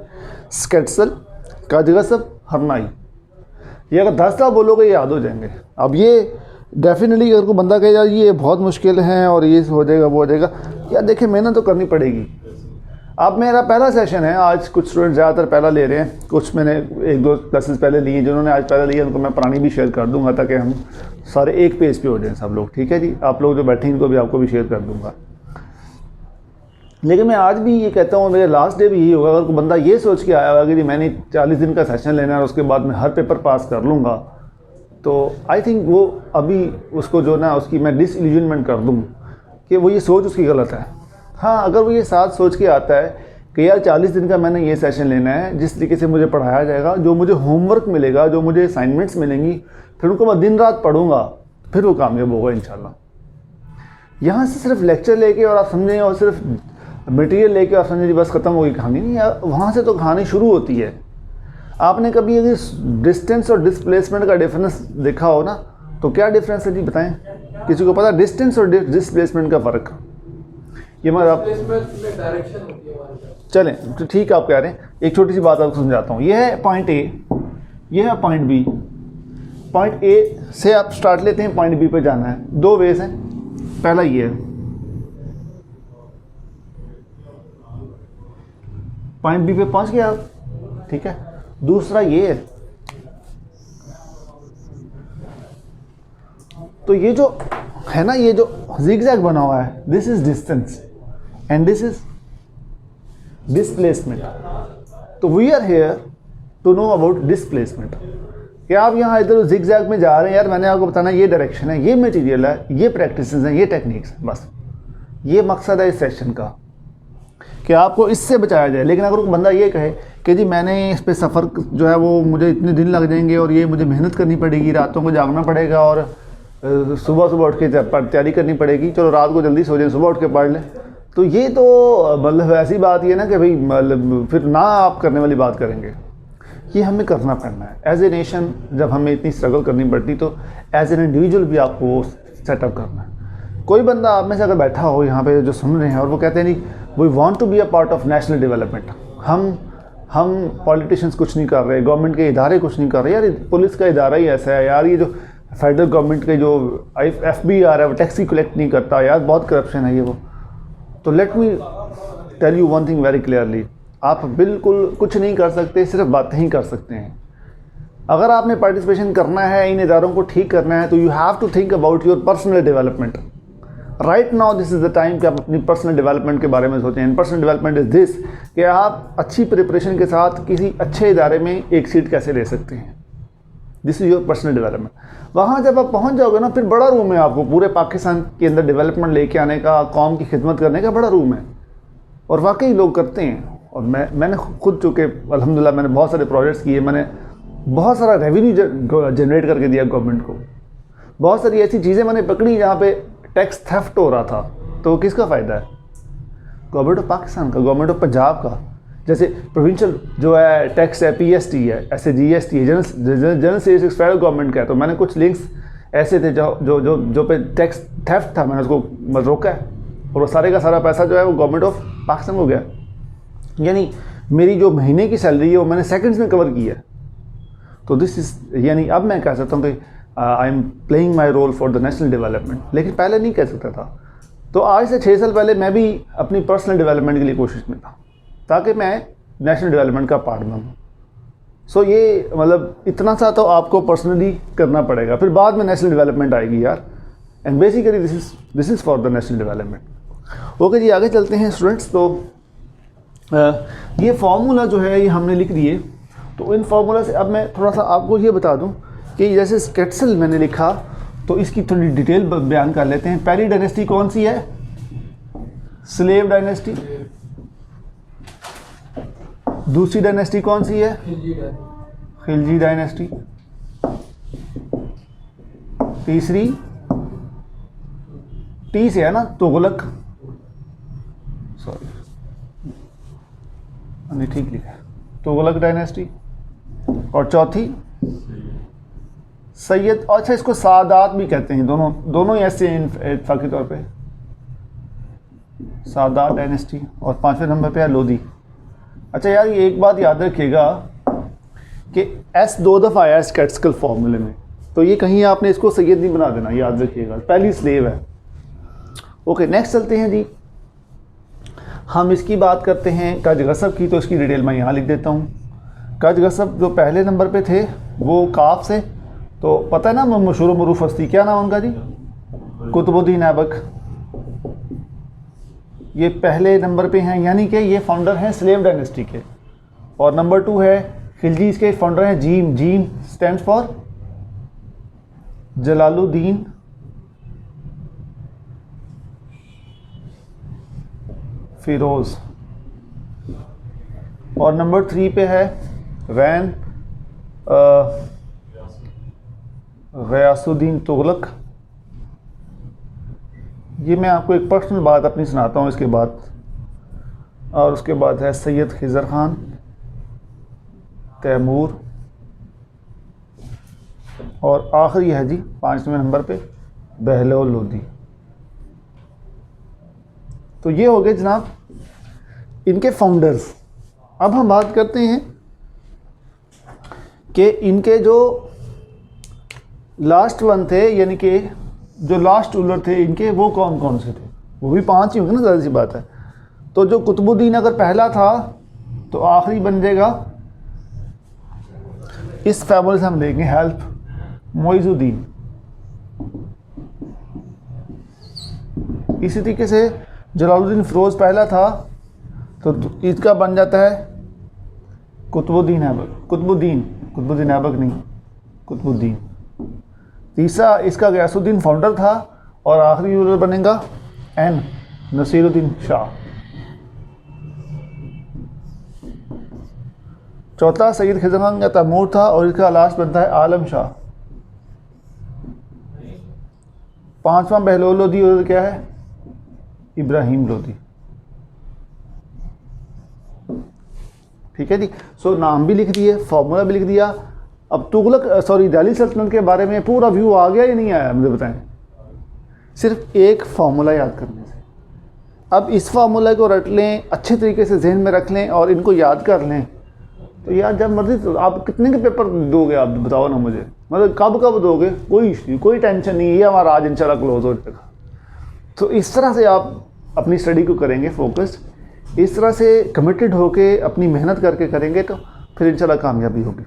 स्केट्सल, काजगसब, हरनाई। ये अगर 10 साल बोलोगे याद हो जाएंगे। अब ये डेफिनेटली अगर कोई बंदा कहे यार ये बहुत मुश्किल है और ये हो जाएगा वो हो जाएगा, यार देखिए मेहनत तो करनी पड़ेगी। अब मेरा पहला सेशन है आज, कुछ स्टूडेंट ज़्यादातर पहला ले रहे हैं, कुछ मैंने 1-2 क्लासेस पहले लिए, जिन्होंने आज पहला लिया उनको मैं पुरानी भी शेयर कर दूंगा ताकि हम सारे एक पेज पे हो जाएं सब लोग, ठीक है जी। आप लोग जो बैठे इनको भी आपको भी शेयर कर दूंगा। लेकिन मैं आज भी ये कहता हूँ, मेरे लास्ट डे भी यही होगा, अगर कोई बंदा ये सोच के आया होगा कि मैंने 40 दिन का सेशन लेना है और उसके बाद मैं हर पेपर पास कर लूँगा, तो आई थिंक वो अभी उसको जो ना उसकी मैं डिसइल्यूजनमेंट कर दूँ कि वो ये सोच उसकी गलत है। हाँ, अगर वो ये साथ सोच के आता है कि यार 40 दिन का मैंने ये सेशन लेना है, जिस तरीके से मुझे पढ़ाया जाएगा, जो मुझे होमवर्क मिलेगा, जो मुझे असाइनमेंट्स मिलेंगी, फिर उनको मैं दिन रात पढ़ूंगा, फिर वो कामयाब होगा इंशाल्लाह। यहाँ से सिर्फ लेक्चर लेके और आप समझें और सिर्फ मटेरियल लेके और समझें बस ख़त्म होगी कहानी, नहीं यार, वहाँ से तो कहानी शुरू होती है। आपने कभी अगर डिस्टेंस और डिस्प्लेसमेंट का डिफरेंस देखा हो ना, तो क्या डिफरेंस है जी बताएं? किसी को पता डिस्टेंस और डिस्प्लेसमेंट का फ़र्क? ये मैं आप चलें तो ठीक है, आप कह रहे हैं। एक छोटी सी बात आपको समझाता हूँ। ये है पॉइंट ए, ये है पॉइंट बी। पॉइंट ए से आप स्टार्ट लेते हैं, पॉइंट बी पे जाना है। 2 वेज हैं। पहला ये है, पॉइंट बी पे पहुंच गए आप, ठीक है। दूसरा ये है, तो ये जो है ना, ये जो zigzag बना हुआ है, this is distance and this is displacement. तो we are here to know about displacement. कि आप यहाँ इधर zigzag में जा रहे हैं, यार मैंने आपको बताना ये डायरेक्शन है, ये मटेरियल है, ये प्रैक्टिस हैं, ये टेक्निक्स हैं, बस ये मकसद है इस सेशन का कि आपको इससे बचाया जाए। लेकिन अगर कोई बंदा ये कहे कि जी मैंने इस पे सफ़र जो है वो मुझे इतने दिन लग जाएंगे और ये मुझे मेहनत करनी पड़ेगी, रातों को जागना पड़ेगा और सुबह सुबह उठ के तैयारी करनी पड़ेगी, चलो रात को जल्दी सो जाए, सुबह उठ के पढ़ लें, तो ये तो मतलब ऐसी बात ये ना कि भाई मतलब फिर ना आप करने वाली बात करेंगे। ये हमें करना पड़ना है एज ए नेशन। जब हमें इतनी स्ट्रगल करनी पड़ती तो एज एन इंडिविजुअल भी आपको सेटअप करना है। कोई बंदा आप में से अगर बैठा हो यहाँ पे जो सुन रहे हैं और वो कहते हैं नहीं we want to be a part of national development, हम पॉलिटिशियंस कुछ नहीं कर रहे, गवर्नमेंट के इदारे कुछ नहीं कर रहे, यार पुलिस का इदारा ही ऐसा है, यार ये जो फेडरल गवर्नमेंट के जो FBI है वो टैक्स ही कलेक्ट नहीं करता, यार बहुत करप्शन है ये वो। तो let me tell you one thing very clearly, आप बिल्कुल कुछ नहीं कर सकते, सिर्फ बातें ही कर सकते हैं। अगर आपने पार्टिसिपेशन करना है, इन इदारों को ठीक करना है, तो you have to think about your personal development. Right now this is the time कि आप अपनी पर्सनल डेवलपमेंट के बारे में सोचें। And personal development is this कि आप अच्छी प्रिपरेशन के साथ किसी अच्छे इदारे में एक सीट कैसे ले सकते हैं। This is your personal development. वहाँ जब आप पहुँच जाओगे ना, फिर बड़ा रूम है आपको पूरे पाकिस्तान के अंदर डेवलपमेंट लेके आने का, कौम की खिदमत करने का बड़ा रूम है, और वाकई लोग करते हैं। और मैंने खुद चूँकि अल्हम्दुलिल्लाह मैंने बहुत सारे प्रोजेक्ट्स किए, मैंने बहुत सारा रेवेन्यू जनरेट करके दिया गवर्नमेंट को। बहुत सारी ऐसी चीज़ें मैंने पकड़ी जहाँ पे टैक्स थेफ्ट हो रहा था, तो किसका फ़ायदा है? गवर्नमेंट ऑफ पाकिस्तान का, गवर्नमेंट ऑफ पंजाब का। जैसे प्रोविंशियल जो है टैक्स है, PST है, ऐसे GST है, जनरल स्टेट फेडरल गवर्नमेंट का है। तो मैंने कुछ लिंक्स ऐसे थे जो पे टैक्स थेफ्ट था, मैंने उसको रोका है, और वो सारे का सारा पैसा जो है वो गवर्नमेंट ऑफ पाकिस्तान को गया। यानी मेरी जो महीने की सैलरी है वो मैंने सेकंड्स में कवर की है। तो दिस इज़, यानी अब मैं कह सकता हूँ कि I am playing my role for the national development, लेकिन पहले नहीं कह सकता था। तो आज से 6 साल पहले मैं भी अपनी पर्सनल डेवलपमेंट के लिए कोशिश में था, ताकि मैं नेशनल डेवलपमेंट का पार्ट बनूँ। सो ये मतलब इतना सा तो आपको पर्सनली करना पड़ेगा, फिर बाद में नेशनल डेवलपमेंट आएगी यार। And basically this is for the national development. Okay जी, आगे चलते हैं स्टूडेंट्स। तो ये फार्मूला जो है ये हमने लिख दिए। तो इन फार्मूला से अब मैं थोड़ा सा आपको ये बता दूं कि जैसे स्केट्सल मैंने लिखा, तो इसकी थोड़ी डिटेल बयान कर लेते हैं। पहली डायनेस्टी कौन सी है? Slave dynasty. दूसरी डायनेस्टी कौन सी है? खिलजी डायनेस्टी। तीसरी टी से है ना, तुगलक, सॉरी नहीं ठीक लिखा है, तुगलक डायनेस्टी। और चौथी सैयद, अच्छा इसको सादात भी कहते हैं, दोनों ही ऐसे हैं इत्फाकी तौर पे, सादात डायनेस्टी। और 5वें नंबर पे है लोधी। अच्छा यार, ये एक बात याद रखिएगा कि S 2 दफ़ा आया है स्टैटिस्टिकल फार्मूले में, तो ये कहीं आपने इसको सैयद नहीं बना देना, याद रखिएगा, पहली स्लेव है। ओके, नेक्स्ट चलते हैं जी। हम इसकी बात करते हैं कज गसब की, तो इसकी डिटेल मैं यहाँ लिख देता हूँ। कज गसब जो पहले नंबर पे थे वो काफ से, तो पता है ना मशहूर मरूफ हस्ती, क्या नाम उनका जी? कुतुबुद्दीन ऐबक। ये पहले नंबर पे हैं, यानी कि ये फाउंडर हैं स्लेव डायनेस्टी के। और नंबर 2 है खिलजी, इसके फाउंडर हैं जीम। जीम स्टैंड्स फॉर जलालुद्दीन फिरोज। और नंबर 3 पे है रैन गयासुद्दीन तुगलक। ये मैं आपको एक पर्सनल बात अपनी सुनाता हूँ इसके बाद। और उसके बाद है सैयद खिज़र खान, तैमूर, और आखिरी है जी 5वें नंबर पे बहलोल लोधी। तो ये हो गए जनाब इनके फाउंडर्स। अब हम बात करते हैं कि इनके जो लास्ट वन थे, यानी कि जो लास्ट रूलर थे इनके, वो कौन कौन से थे? वो भी 5 ही होंगे ना, ज़्यादा सी बात है। तो जो कुतुबुद्दीन अगर पहला था तो आखिरी बन जाएगा, इस फैमिली से हम लेंगे हेल्प, मोइजुद्दीन। इसी तरीके से जलालुद्दीन फिरोज पहला था, तो इसका बन जाता है कुतुबुद्दीन ऐबक। कुतुबुद्दीन ऐबक नहीं, कुतुबुद्दीन। तीसरा इसका गयासुद्दीन फाउंडर था, और आखिरी रूलर बनेगा एन नसीरुद्दीन शाह। चौथा सैयद खिज़र खान का तैमूर था, और इसका लास्ट बनता है आलम शाह। 5वां बहलोल लोधी, और क्या है? इब्राहिम लोधी। ठीक है जी। सो नाम भी लिख दिए, फार्मूला भी लिख दिया। अब दिल्ली सल्तनत के बारे में पूरा व्यू आ गया या नहीं आया, मुझे बताएं। सिर्फ एक फार्मूला याद करने से। अब इस फार्मूला को रट लें, अच्छे तरीके से जहन में रख लें और इनको याद कर लें, तो यार जब मर्जी, तो आप कितने के पेपर दोगे आप बताओ ना मुझे, मतलब कब दोगे? कोई इशू, कोई टेंशन नहीं है, हमारा आज इंशाल्लाह क्लोज हो जाएगा। तो इस तरह से आप अपनी स्टडी को करेंगे फोकस्ड, इस तरह से कमिटेड होके अपनी मेहनत करके करेंगे, तो फिर इंशाल्लाह कामयाबी होगी।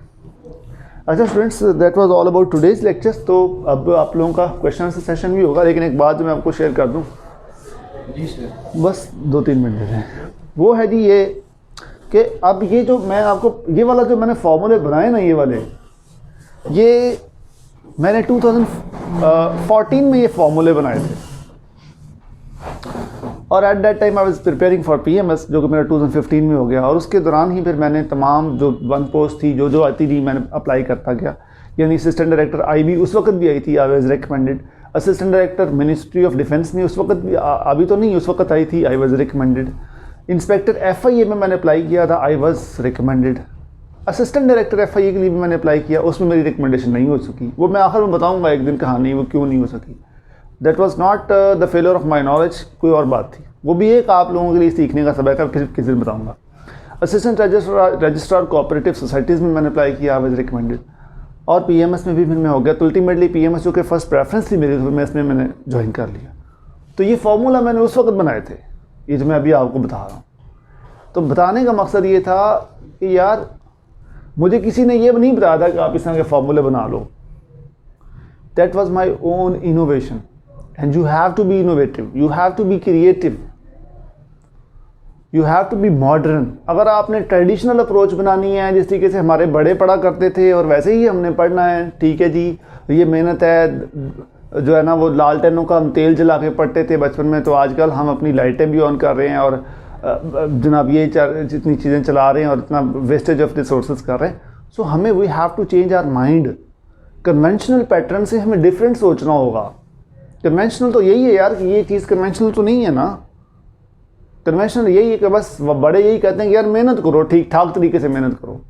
अच्छा students, that was all about today's lectures. तो अब आप लोगों का क्वेश्चन आंसर सेशन भी होगा, लेकिन एक बात जो मैं आपको शेयर कर दूं, जी सर। बस 2-3 मिनट दे दें। वो है जी ये कि अब ये जो मैं आपको ये वाला जो मैंने फार्मूले बनाए ना, ये वाले, ये मैंने 2014 में ये फार्मूले बनाए थे, और at that time I was preparing for PMS, जो कि मेरा 2015 में हो गया। और उसके दौरान ही फिर मैंने तमाम जो वन पोस्ट थी जो आती थी मैंने अप्लाई करता गया। यानी असिस्टेंट डायरेक्टर आईबी उस वक्त भी आई थी, I was recommended. Assistant director ministry of defence में उस वक्त भी, अभी तो नहीं, उस वक्त आई थी, I was recommended. Inspector FIA में मैंने अप्लाई किया था, I was recommended. Assistant director FIA के लिए भी मैंने अप्लाई किया, उसमें मेरी रिकमेंडेशन नहीं हो सकी। वो मैं आखिर में बताऊंगा एक दिन कहानी, वो क्यों नहीं हो सकी। That was not the failure of my knowledge, कोई और बात थी। वो भी एक आप लोगों के लिए सीखने का सबक है, किसी दिन बताऊंगा। असिस्टेंट रजिस्ट्रार कोऑपरेटिव सोसाइटीज़ में मैंने अप्लाई किया, आई वाज रिकमेंडेड। और पीएमएस में भी फिर मैं हो गया। तो अल्टीमेटली पीएमएस जो कि फर्स्ट प्रेफरेंस थी मेरी, तो मैं इसमें मैंने ज्वाइन कर लिया। तो ये फार्मूला मैंने उस वक्त बनाए थे, ये जो मैं अभी आपको बता रहा हूँ। तो बताने का मकसद ये था कि यार मुझे किसी ने ये नहीं बताया था कि आप इस तरह के फार्मूले बना लो। That was my own innovation, and you have to be innovative, you have to be creative, you have to be modern. अगर आपने ट्रेडिशनल अप्रोच बनानी है, जिस तरीके से हमारे बड़े पढ़ा करते थे और वैसे ही हमने पढ़ना है, ठीक है जी, ये मेहनत है जो है ना, वो लालटेनों का हम तेल जला के पढ़ते थे बचपन में, तो आजकल हम अपनी लाइटें भी ऑन कर रहे हैं और जनाब ये जितनी चीज़ें चला रहे हैं और इतना वेस्टेज ऑफ रिसोर्सेज कर रहे हैं। सो हमें we have to change our mind. Conventional pattern से हमें डिफरेंट सोचना होगा। कन्वेंशनल तो यही है यार कि ये चीज़ कन्वेंशनल तो नहीं है ना। कन्वेंशनल यही है कि बस बड़े यही कहते हैं कि यार मेहनत करो, ठीक ठाक तरीके से मेहनत करो।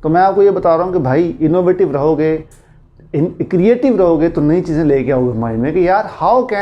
तो मैं आपको ये बता रहा हूँ कि भाई इनोवेटिव रहोगे, क्रिएटिव रहोगे, तो नई चीज़ें लेके आओगे माइंड में कि यार हाउ कैन